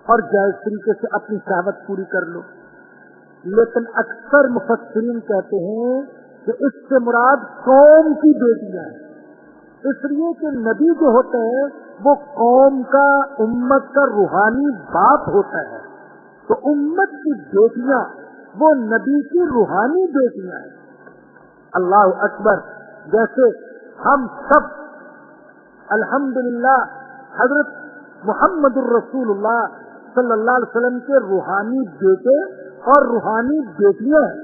اور جائز طریقے سے اپنی شہوت پوری کر لو. لیکن اکثر مفسرین کہتے ہیں کہ اس سے مراد قوم کی بیٹیاں ہیں، اس لیے کہ نبی جو ہوتا ہے وہ قوم کا، امت کا روحانی باپ ہوتا ہے. تو امت کی بیٹیاں وہ نبی کی روحانی بیٹیاں ہیں. اللہ اکبر. جیسے ہم سب الحمدللہ حضرت محمد الرسول اللہ صلی اللہ علیہ وسلم کے روحانی بیٹے اور روحانی بیٹیاں ہیں.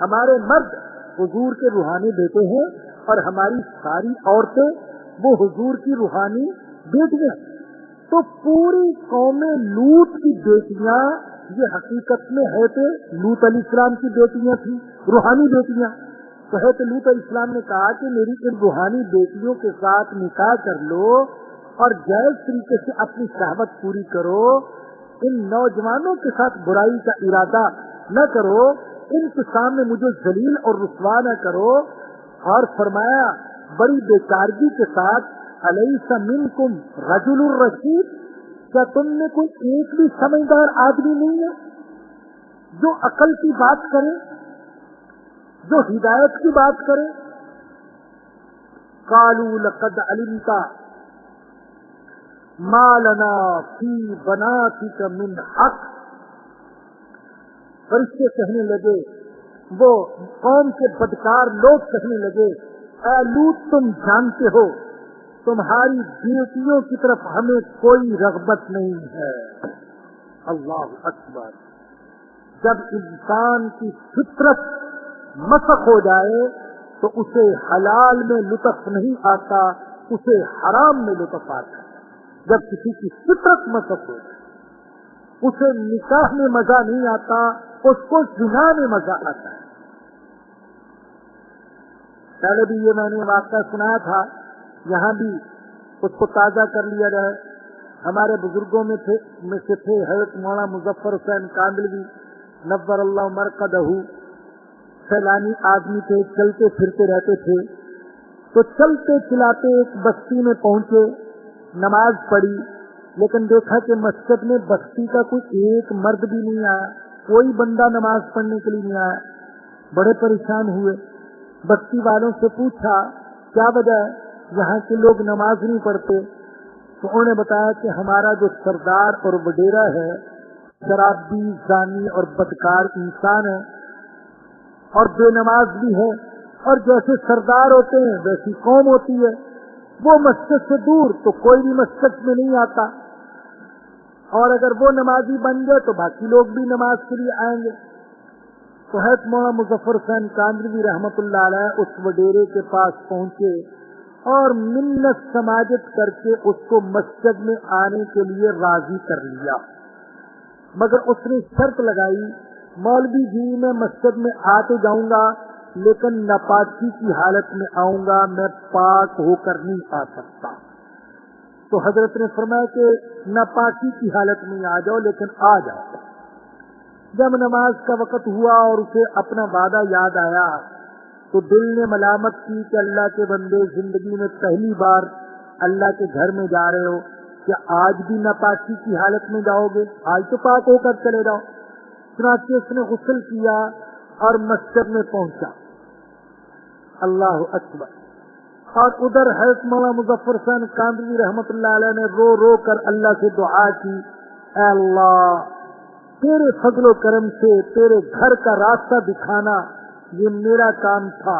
ہمارے مرد حضور کے روحانی بیٹے ہیں اور ہماری ساری عورتیں وہ حضور کی روحانی بیٹیاں. تو پوری قوم لوط کی بیٹیاں یہ حقیقت میں حضرت لوط علیہ السلام کی بیٹیاں تھیں، روحانی بیٹیاں. تو حضرت لوط علیہ السلام نے کہا کہ میری ان روحانی بیٹیوں کے ساتھ نکاح کر لو اور جائز طریقے سے اپنی شہوت پوری کرو. ان نوجوانوں کے ساتھ برائی کا ارادہ نہ کرو، ان کے سامنے مجھے ذلیل اور رسوا نہ کرو. اور فرمایا بڑی بیچارگی کے ساتھ الیس منکم رجل الرشید، کیا تم میں کوئی ایک بھی سمجھدار آدمی نہیں ہے جو عقل کی بات کرے، جو ہدایت کی بات کرے؟ قالوا لقد علمت ما لنا فی بناتک من حق. فرشتے کہنے لگے، وہ قوم کے بدکار لوگ کہنے لگے اے لوط تم جانتے ہو تمہاری بیٹیوں کی طرف ہمیں کوئی رغبت نہیں ہے. اللہ اکبر. جب انسان کی فطرت مسخ ہو جائے تو اسے حلال میں لطف نہیں آتا, اسے حرام میں لطف آتا ہے. جب کسی کی فطرت مسخ ہو جائے اسے نکاح میں مزہ نہیں آتا, اس کو زنا میں مزہ آتا ہے. پہلے بھی یہ میں نے واقعہ سنایا تھا, یہاں بھی اس کو تازہ کر لیا جائے. ہمارے بزرگوں میں سے تھے حضرت مولانا مظفر حسین کاندلوی نور اللہ مرقدہ. سیلانی آدمی تھے, چلتے پھرتے رہتے تھے. تو چلتے چلاتے ایک بستی میں پہنچے, نماز پڑھی, لیکن دیکھا کہ مسجد میں بستی کا کوئی ایک مرد بھی نہیں آیا, کوئی بندہ نماز پڑھنے کے لیے نہیں آیا. بڑے پریشان ہوئے. بستی والوں سے پوچھا کیا وجہ ہے, یہاں کے لوگ نماز نہیں پڑھتے؟ تو انہوں نے بتایا کہ ہمارا جو سردار اور وڈیرا ہے شرابی, زانی اور بدکار انسان ہے اور بے نماز بھی ہے, اور جیسے سردار ہوتے ہیں ویسی قوم ہوتی ہے. وہ مسجد سے دور تو کوئی بھی مسجد میں نہیں آتا, اور اگر وہ نمازی بن گئے تو باقی لوگ بھی نماز کے لیے آئیں گے. تو حضرت مولانا مظفر حسین کاندلوی رحمت اللہ علیہ اس وڈیرے کے پاس پہنچے اور منت سماجت کر کے اس کو مسجد میں آنے کے لیے راضی کر لیا. مگر اس نے شرط لگائی, مولوی جی میں مسجد میں آ تو جاؤں گا لیکن ناپاکی کی حالت میں آؤں گا, میں پاک ہو کر نہیں آ سکتا. تو حضرت نے فرمایا کہ ناپاکی کی حالت میں آ جاؤ لیکن آ جاؤ. جب نماز کا وقت ہوا اور اسے اپنا وعدہ یاد آیا تو دل نے ملامت کی کہ اللہ کے بندے, زندگی میں پہلی بار اللہ کے گھر میں جا رہے ہو, کیا آج بھی ناپاکی کی حالت میں جاؤ گے؟ آج تو پاک ہو کر چلے جاؤ. چنانچہ اس نے غسل کیا اور مسجد میں پہنچا. اللہ اکبر. اور ادھر حضرت مولانا مظفر حسین کاندلوی رحمت اللہ علیہ نے رو رو کر اللہ سے دعا کی, اے اللہ تیرے فضل و کرم سے تیرے گھر کا راستہ دکھانا یہ میرا کام تھا,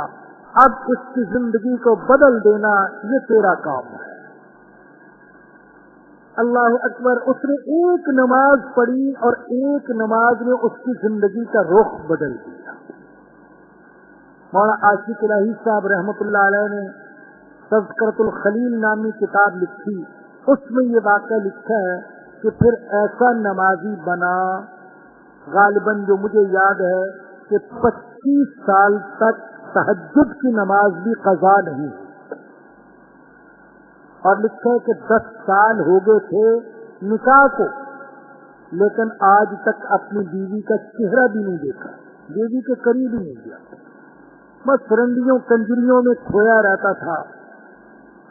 اب اس کی زندگی کو بدل دینا یہ تیرا کام ہے. اللہ اکبر. اس نے ایک نماز پڑھی اور ایک نماز نے اس کی زندگی کا رخ بدل دیا. مولانا عاشق الہی صاحب رحمت اللہ علیہ نے تذکرۃ الخلیل نامی کتاب لکھی, اس میں یہ واقعہ لکھا ہے کہ پھر ایسا نمازی بنا, غالباً جو مجھے یاد ہے کہ 25 سال تک تہجد کی نماز بھی قضا نہیں ہوئی. اور لکھا ہے کہ 10 سال ہو گئے تھے نکاح کو, لیکن آج تک اپنی بیوی کا چہرہ بھی نہیں دیکھا, بیوی کے قریب ہی نہیں گیا. بس رنڈیوں کنجریوں میں کھویا رہتا تھا.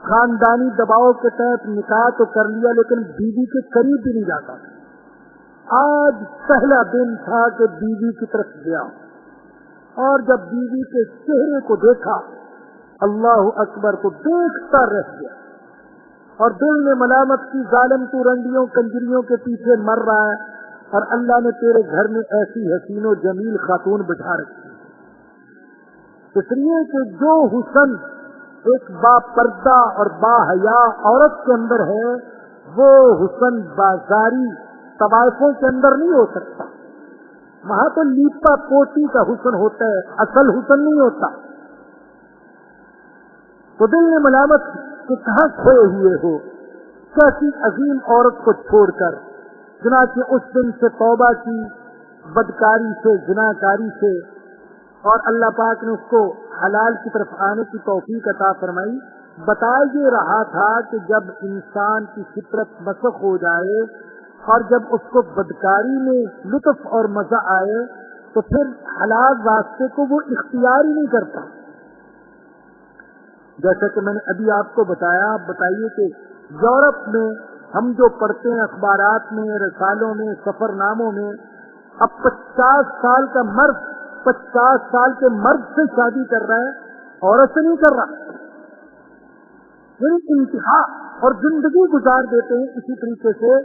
خاندانی دباؤ کے تحت نکاح تو کر لیا لیکن بیوی کے قریب بھی نہیں جاتا تھا. آج پہلا دن تھا کہ بیوی کی طرف گیا اور جب بیوی کے چہرے کو دیکھا اللہ اکبر تو دیکھتا رہ گیا اور دل نے ملامت کی, ظالم تو رنڈیوں کنجریوں کے پیچھے مر رہا ہے اور اللہ نے تیرے گھر میں ایسی حسین و جمیل خاتون بٹھا رکھی. اس لیے کہ جو حسن ایک با پردہ اور با حیا عورت کے اندر ہے وہ حسن بازاری طوائفوں کے اندر نہیں ہو سکتا. وہاں تو لیپا پوتی کا حسن ہوتا ہے, اصل حسن نہیں ہوتا. تو دل نے ملامت کہ کہاں کھوئے ہوئے ہو, کیسی عظیم عورت کو چھوڑ کر. چنانچہ اس دن سے توبہ کی بدکاری سے, زناکاری سے, اور اللہ پاک نے اس کو حلال کی طرف آنے کی توفیق عطا فرمائی. بتا یہ رہا تھا کہ جب انسان کی فطرت مسخ ہو جائے اور جب اس کو بدکاری میں لطف اور مزہ آئے تو پھر حلال راستے کو وہ اختیار ہی نہیں کرتا. جیسا کہ میں نے ابھی آپ کو بتایا, آپ بتائیے کہ یورپ میں ہم جو پڑھتے ہیں اخبارات میں, رسالوں میں, سفر ناموں میں, اب 50 سال کا مرد 50 سال کے مرد سے شادی کر رہا ہے, عورت سے نہیں کر رہا. یعنی انتہا اور زندگی گزار دیتے ہیں اسی طریقے سے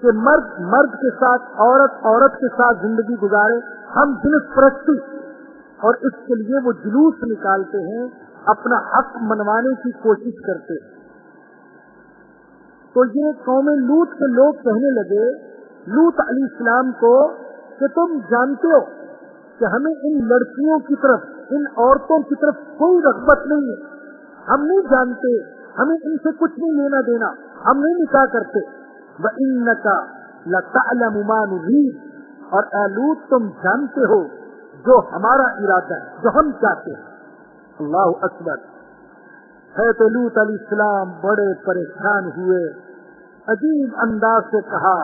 کہ مرد مرد کے ساتھ, عورت عورت کے ساتھ زندگی گزارے. ہم جنس پرستی, اور اس کے لیے وہ جلوس نکالتے ہیں اپنا حق منوانے کی کوشش کرتے. تو یہ قوم لوط کے لوگ کہنے لگے لوط علیہ السلام کو کہ تم جانتے ہو کہ ہمیں ان لڑکیوں کی طرف، ان عورتوں کی طرف کوئی رغبت نہیں ہے، ہم نہیں جانتے، ہمیں ان سے کچھ نہیں لینا دینا، ہم نہیں نکاح کرتے. وَإِنَّكَ لَتَعْلَمُ مَا نُرِيدُ، اور اے لوط تم جانتے ہو جو ہمارا ارادہ ہے، جو ہم چاہتے ہیں. اللہ اکبر. ہے تو لوط علیہ السلام بڑے پریشان ہوئے، عجیب انداز سے کہا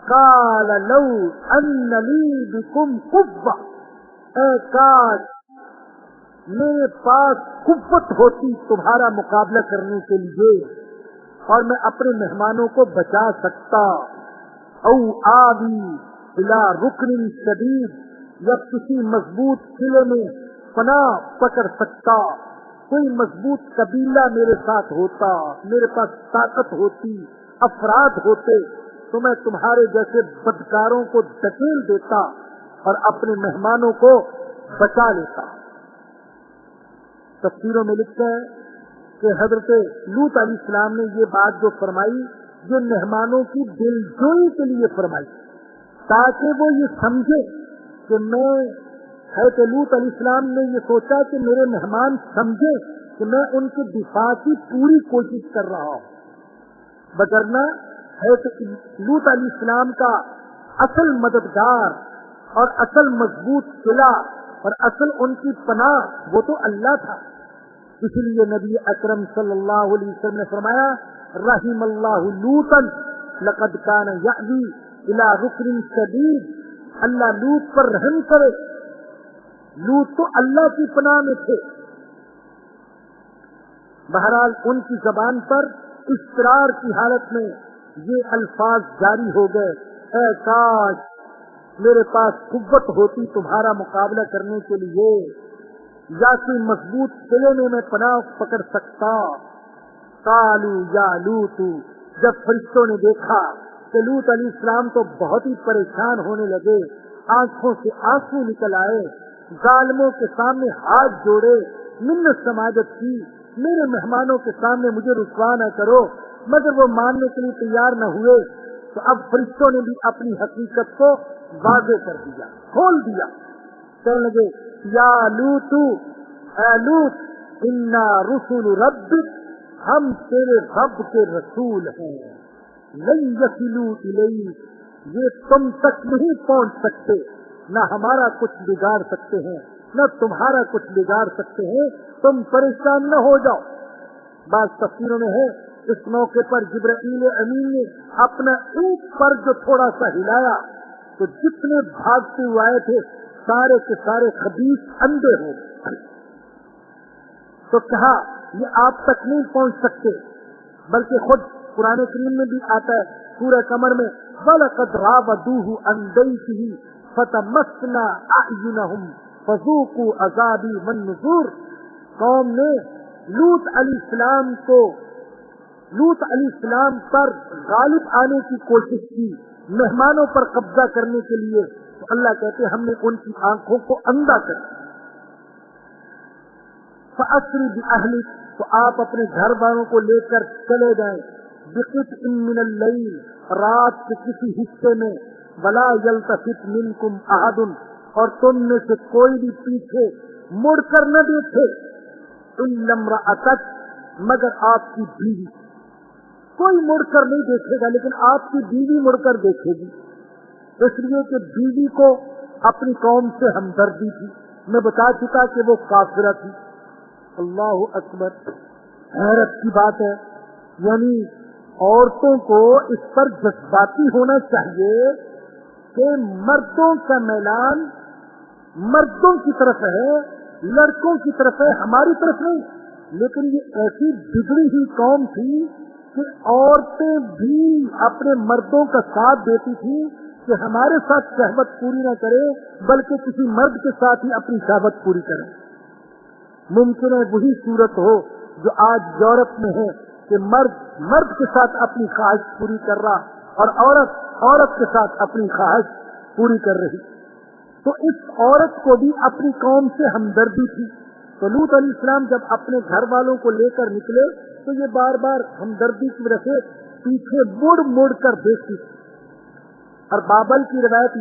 قال لو ان لی بکم قوة، اے کاش میرے پاس قوت ہوتی تمہارا مقابلہ کرنے کے لیے اور میں اپنے مہمانوں کو بچا سکتا. او آوی الی رکن شدید، یا کسی مضبوط قلعے میں پناہ پکڑ سکتا، کوئی مضبوط قبیلہ میرے ساتھ ہوتا، میرے پاس طاقت ہوتی، افراد ہوتے، تو میں تمہارے جیسے بدکاروں کو دھکیل دیتا اور اپنے مہمانوں کو بچا لیتا. تفسیروں میں لکھتا ہے کہ حضرت لوط علیہ السلام نے یہ بات جو فرمائی یہ مہمانوں کی دلجوئی کے لیے فرمائی، تاکہ وہ یہ سمجھے کہ میں حضرت لوط علیہ السلام نے یہ سوچا کہ میرے مہمان سمجھے کہ میں ان کے دفاع کی پوری کوشش کر رہا ہوں. وگرنہ حضرت لوط علیہ السلام کا اصل مددگار اور اصل مضبوط قلعہ اور اصل ان کی پناہ وہ تو اللہ تھا. اس لیے نبی اکرم صلی اللہ علیہ وسلم نے فرمایا رحم اللہ لوطا لقد کان یأوی الی رکن شدید، اللہ لوط پر رحم کرے، لوط تو اللہ کی پناہ میں تھے. بہرحال ان کی زبان پر اصرار کی حالت میں یہ الفاظ جاری ہو گئے، اے کاش میرے پاس قوت ہوتی تمہارا مقابلہ کرنے کے لیے، یا کوئی مضبوط قلعے میں میں پناہ پکڑ سکتا. قالوا یا لوط، جب فرشتوں نے دیکھا کہ لوط علیہ السلام تو بہت ہی پریشان ہونے لگے، آنکھوں سے آنسو نکل آئے، ظالموں کے سامنے ہاتھ جوڑے، منت سماجت کی میرے مہمانوں کے سامنے مجھے رسوا نہ کرو، مگر وہ ماننے کے لیے تیار نہ ہوئے. تو اب فرشتوں نے بھی اپنی حقیقت کو واضح کر دیا، کھول دیا. کہنے لگے یا لوط، اے لوط انا رسول ربک، ہم تیرے رب کے رسول ہیں، لن یصلوا الیک، یہ تم تک نہیں پہنچ سکتے، نہ ہمارا کچھ بگاڑ سکتے ہیں نہ تمہارا کچھ بگاڑ سکتے ہیں، تم پریشان نہ ہو جاؤ. بعض تفسیروں میں ہے اس موقع پر جبرائیل امین نے اپنا ایک پر جو تھوڑا سا ہلایا تو جتنے بھاگتے ہوئے آئے تھے سارے کے سارے خبیث اندھے ہو گئے. تو کہا یہ آپ تک نہیں پہنچ سکتے، بلکہ خود قرآن کریم میں بھی آتا ہے سورہ قمر میں وَلَقَدْ رَاوَدُوهُ عَنْ بَيْتِهِ فَتَمَسْنَا أَعْيُنَهُمْ فَذُوقُوا عَذَابِي وَالنُّذُرِ. قوم نے لوط علیہ السلام پر غالب آنے کی کوشش کی، مہمانوں پر قبضہ کرنے کے لیے، تو اللہ کہتے ہیں ہم نے ان کی آنکھوں کو اندھا کر دیا. فَأَسْرِ بِأَهْلِكَ، تو آپ اپنے گھر والوں کو لے کر چلے جائیں، بِقِطْعٍ مِّنَ اللَّيْلِ، رات کے کسی حصے میں، وَلَا يَلْتَفِتْ مِنْكُمْ أَحَدٌ، اور تم میں سے کوئی بھی پیچھے مڑ کر نہ دیکھے، إِلَّا امْرَأَتَكَ، مگر آپ کی بیوی. کوئی مڑ کر نہیں دیکھے گا لیکن آپ کی بیوی مڑ کر دیکھے گی، اس لیے کہ بیوی کو اپنی قوم سے ہمدردی تھی. میں بتا چکا کہ وہ کافرہ تھی. اللہ اکبر. حیرت کی بات ہے، یعنی عورتوں کو اس پر جذباتی ہونا چاہیے کہ مردوں کا میلان مردوں کی طرف ہے، لڑکوں کی طرف ہے، ہماری طرف نہیں. لیکن یہ ایسی بگڑی ہوئی قوم تھی کہ عورتیں بھی اپنے مردوں کا ساتھ دیتی تھی کہ ہمارے ساتھ شہوت پوری نہ کرے بلکہ کسی مرد کے ساتھ ہی اپنی شہوت پوری کرے. ممکن ہے وہی صورت ہو جو آج یورپ میں ہے کہ مرد کے ساتھ اپنی خواہش پوری کر رہا اور عورت کے ساتھ اپنی خواہش پوری کر رہی. تو اس عورت کو بھی اپنی قوم سے ہمدردی تھی، تو لوط علیہ السلام جب اپنے گھر والوں کو لے کر نکلے تو یہ بار بار ہمدردی کی وجہ سے پیچھے مڑ مڑ کر دیکھتی تھی. اور بائبل کی روایت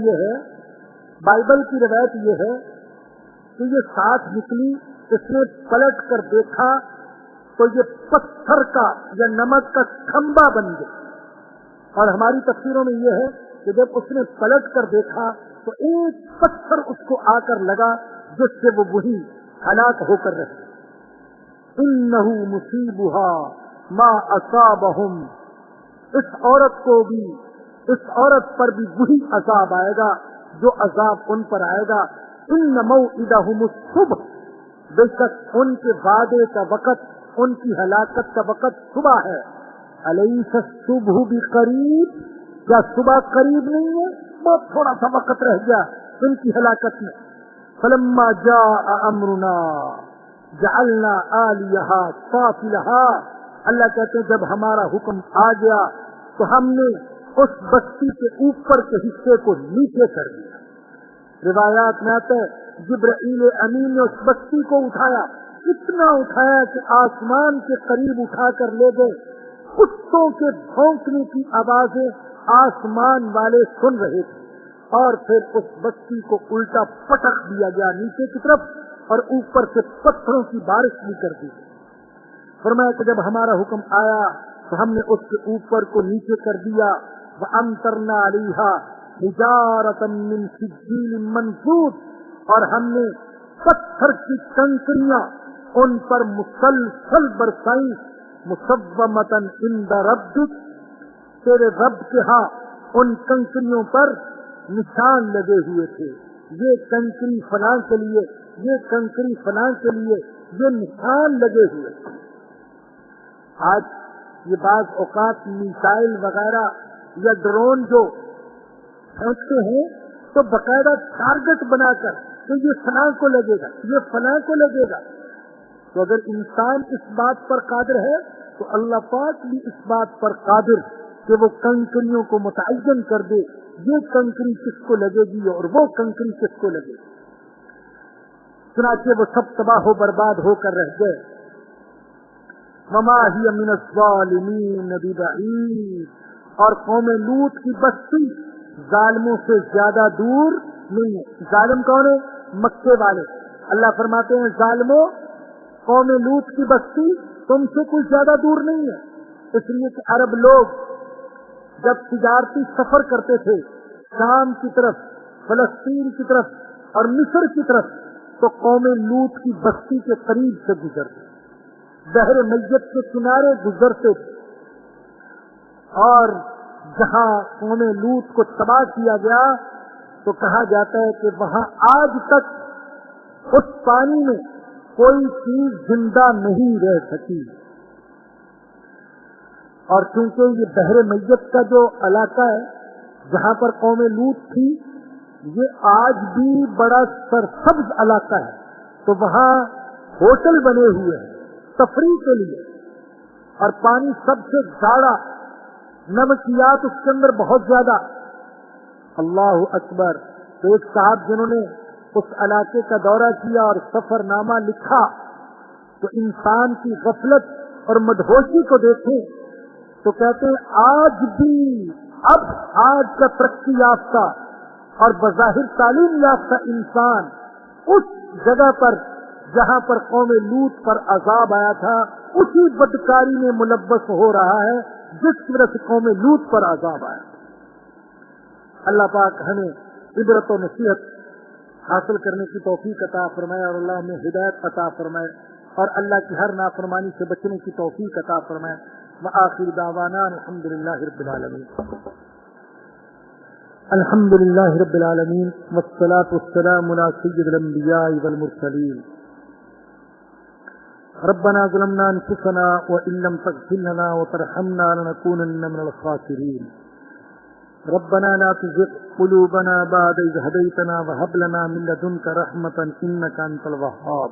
یہ ہے کہ یہ ساتھ نکلی, اس نے پلٹ کر دیکھا تو یہ پتھر کا یا نمک کا کھمبا بن گیا. اور ہماری تفسیروں میں یہ ہے کہ جب اس نے پلٹ کر دیکھا تو ایک پتھر اس کو آ کر لگا جس سے وہ وہی ہلاک ہو کر رہے. انہو مصیبہا ما اصابہم, اس عورت پر بھی وہی عذاب آئے گا جو عذاب ان پر آئے گا. ان موعدہم الصبح, بے شک ان کے وعدے کا وقت, ان کی ہلاکت کا وقت صبح ہے. الیس الصبح بقریب, کیا صبح قریب نہیں ہے؟ بہت تھوڑا سا وقت رہ گیا ان کی ہلاکت میں. فلما جاء امرنا جعلنا عالیہا سافلہا, اللہ کہتے ہیں جب ہمارا حکم آ گیا تو ہم نے اس بستی کے اوپر کے حصے کو نیچے کر دیا. روایات میں آتا ہے جبرائیل امین نے اس بستی کو اٹھایا, اتنا اٹھایا کہ آسمان کے قریب اٹھا کر لے گئے. کتوں کے بھونکنے کی آوازیں آسمان والے سن رہے تھے, اور پھر اس بستی کو الٹا پٹک دیا گیا نیچے کی طرف, اور اوپر سے پتھروں کی بارش بھی کر دی. فرمایا کہ جب ہمارا حکم آیا تو ہم نے اس کے اوپر کو نیچے کر دیا. وَأَمْطَرْنَا عَلَيْهَا حِجَارَةً مِّن سِجِّيلٍ مَّنضُودٍ, اور ہم نے پتھر کی کنکریاں ان پر مسلسل برسائیں. مُصَوَّمَةً عِندَ رَبِّكَ, تیرے رب کے ہاں ان کنکریوں پر نشان لگے ہوئے تھے. یہ کنکری فلاں کے لیے, یہ کنکری فلاں کے لیے, یہ نشان لگے ہوئے تھے. آج یہ بعض اوقات میسائل وغیرہ یا ڈرون جو پھینکتے ہیں تو باقاعدہ ٹارگٹ بنا کر کہ یہ فلاں کو لگے گا, یہ فلاں کو لگے گا. تو اگر انسان اس بات پر قادر ہے تو اللہ پاک بھی اس بات پر قادر کہ وہ کنکریوں کو متعین کر دے, یہ کنکری کس کو لگے گی اور وہ کنکری کس کو لگے گی. چنانچہ وہ سب تباہ و برباد ہو کر رہ گئے. وما ہی من الظالمین ببعید, اور قوم لوط کی بستی ظالموں سے زیادہ دور نہیں ہے. ظالم کون ہے؟ مکے والے. اللہ فرماتے ہیں ظالموں, قوم لوط کی بستی تم سے کچھ زیادہ دور نہیں ہے. اس لیے کہ عرب لوگ جب تجارتی سفر کرتے تھے شام کی طرف, فلسطین کی طرف اور مصر کی طرف, تو قوم لوط کی بستی کے قریب سے گزرتے, بحر میت کے کنارے گزرتے تھے. اور جہاں قوم لوط کو تباہ کیا گیا تو کہا جاتا ہے کہ وہاں آج تک اس پانی میں کوئی چیز زندہ نہیں رہ سکی. اور چونکہ یہ بحر میت کا جو علاقہ ہے جہاں پر قوم لوط تھی, یہ آج بھی بڑا سرسبز علاقہ ہے. تو وہاں ہوٹل بنے ہوئے ہیں تفریح کے لیے, اور پانی سب سے گاڑھا, نمکیات اس کے اندر بہت زیادہ. اللہ اکبر. تو ایک صاحب جنہوں نے اس علاقے کا دورہ کیا اور سفر نامہ لکھا تو انسان کی غفلت اور مدہوشی کو دیکھیں تو کہتے ہیں آج بھی, اب آج کا ترقی یافتہ اور بظاہر تعلیم یافتہ انسان اس جگہ پر جہاں پر قوم لوط پر عذاب آیا تھا اسی بدکاری میں ملوث ہو رہا ہے جس کی وجہ سے قوم لوط پر عذاب آیا. اللہ پاک ہمیں عبرت و نصیحت حاصل کرنے کی توفیق عطا فرمائے, اور اللہ ہمیں ہدایت عطا فرمائے, اور اللہ کی ہر نافرمانی سے بچنے کی توفیق عطا فرمائے. وآخر دعوانا الحمدللہ رب العالمین. الحمدللہ رب العالمین والصلاة والسلام علی سید الانبیاء والمرسلین. ربنا ظلمنا انفسنا وان لم تغفر لنا وترحمنا لنكونن من الخاسرین. ربنا لا تزغ قلوبنا بعد إذ هديتنا وهب لنا من لدنك رحمة إنك أنت الوهاب.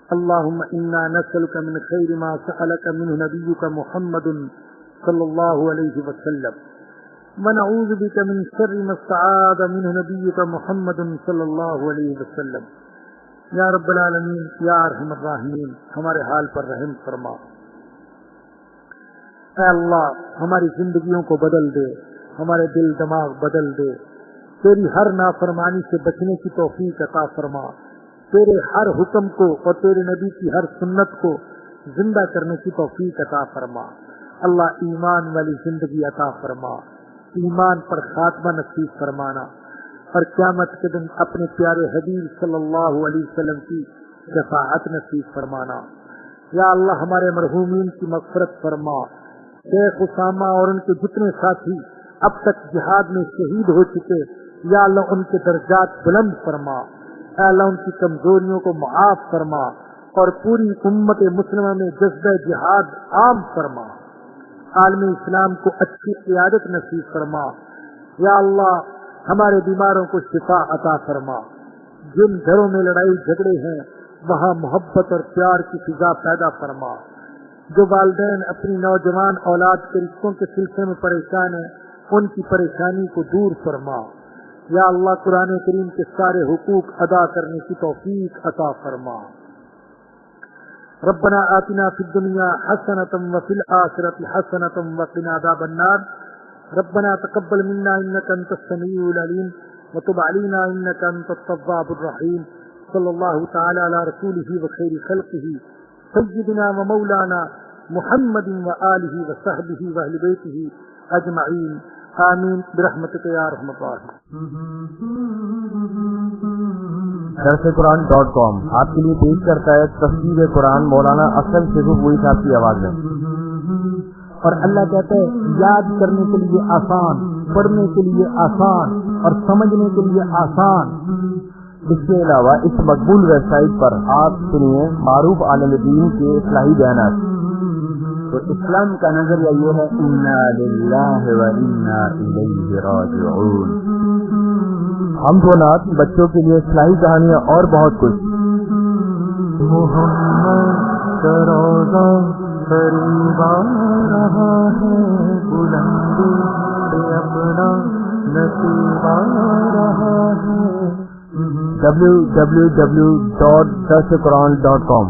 اللهم إنا نسألك من خير ما سألك منه نبيك محمد صلى الله عليه وسلم, ونعوذ بك من شر ما استعاذ منه نبيك محمد صلى الله عليه وسلم. یا رب العالمین یا ارحم الراحمین ہمارے حال پر رحم فرما۔ اے اللہ ہماری زندگیوں کو بدل دے، ہمارے دل دماغ بدل دے، تیری ہر نافرمانی سے بچنے کی توفیق عطا فرما، تیرے ہر حکم کو اور تیرے نبی کی ہر سنت کو زندہ کرنے کی توفیق عطا فرما۔ اللہ ایمان والی زندگی عطا فرما، ایمان پر خاتمہ نصیب فرمانا، اور قیامت کے دن اپنے پیارے حبیب صلی اللہ علیہ وسلم کی شفاعت نصیب فرمانا۔ یا اللہ ہمارے مرحومین کی مغفرت فرما، شیخ اسامہ اور ان کے جتنے ساتھی اب تک جہاد میں شہید ہو چکے، یا اللہ ان کے درجات بلند فرما، اے اللہ ان کی کمزوریوں کو معاف فرما، اور پوری امت مسلمہ میں جذبہ جہاد عام فرما، عالم اسلام کو اچھی قیادت نصیب فرما۔ یا اللہ ہمارے بیماروں کو شفا عطا فرما، جن گھروں میں لڑائی جھگڑے ہیں وہاں محبت اور پیار کی فضا پیدا فرما، جو والدین اپنی نوجوان اولاد کے رشتوں کے سلسلے میں پریشان ہیں ان کی پریشانی کو دور فرما۔ یا اللہ قرآن کریم کے سارے حقوق ادا کرنے کی توفیق عطا فرما۔ ربنا آتنا فی الدنیا حسنۃ وفی الآخرۃ حسنۃ وقنا عذاب النار۔ ربنا تقبل منا انك انت السميع العليم وتب علينا انك انت التواب الرحيم۔ صلی اللہ تعالی علی رسولہ وخیر خلقہ سیدنا ومولانا محمد وآلہ وصحبہ واہل بیتہ اجمعین، آمین برحمتک یا ارحم الراحمین۔ درسقرآن.com آپ کے لیے پیش کرتا ہے تفسیر قرآن مولانا اصل شیخوئی صاحب کی آواز میں۔ اور اللہ کہتا ہے یاد کرنے کے لیے آسان، پڑھنے کے لیے آسان اور سمجھنے کے لیے آسان۔ اس کے علاوہ اس مقبول ویب سائٹ پر آپ سنیے معروف عالم دین کے اصلاحی بیانات۔ تو اسلام کا نظریہ یہ ہے انا للہ و انا الیہ راجعون۔ ہم کو نعت، بچوں کے لیے اصلاحی کہانیاں اور بہت کچھ۔ محمد کا روضہ قریب آ رہا ہے، بلندی پہ اپنا نصیب آ رہا ہے۔ www.dasquran.com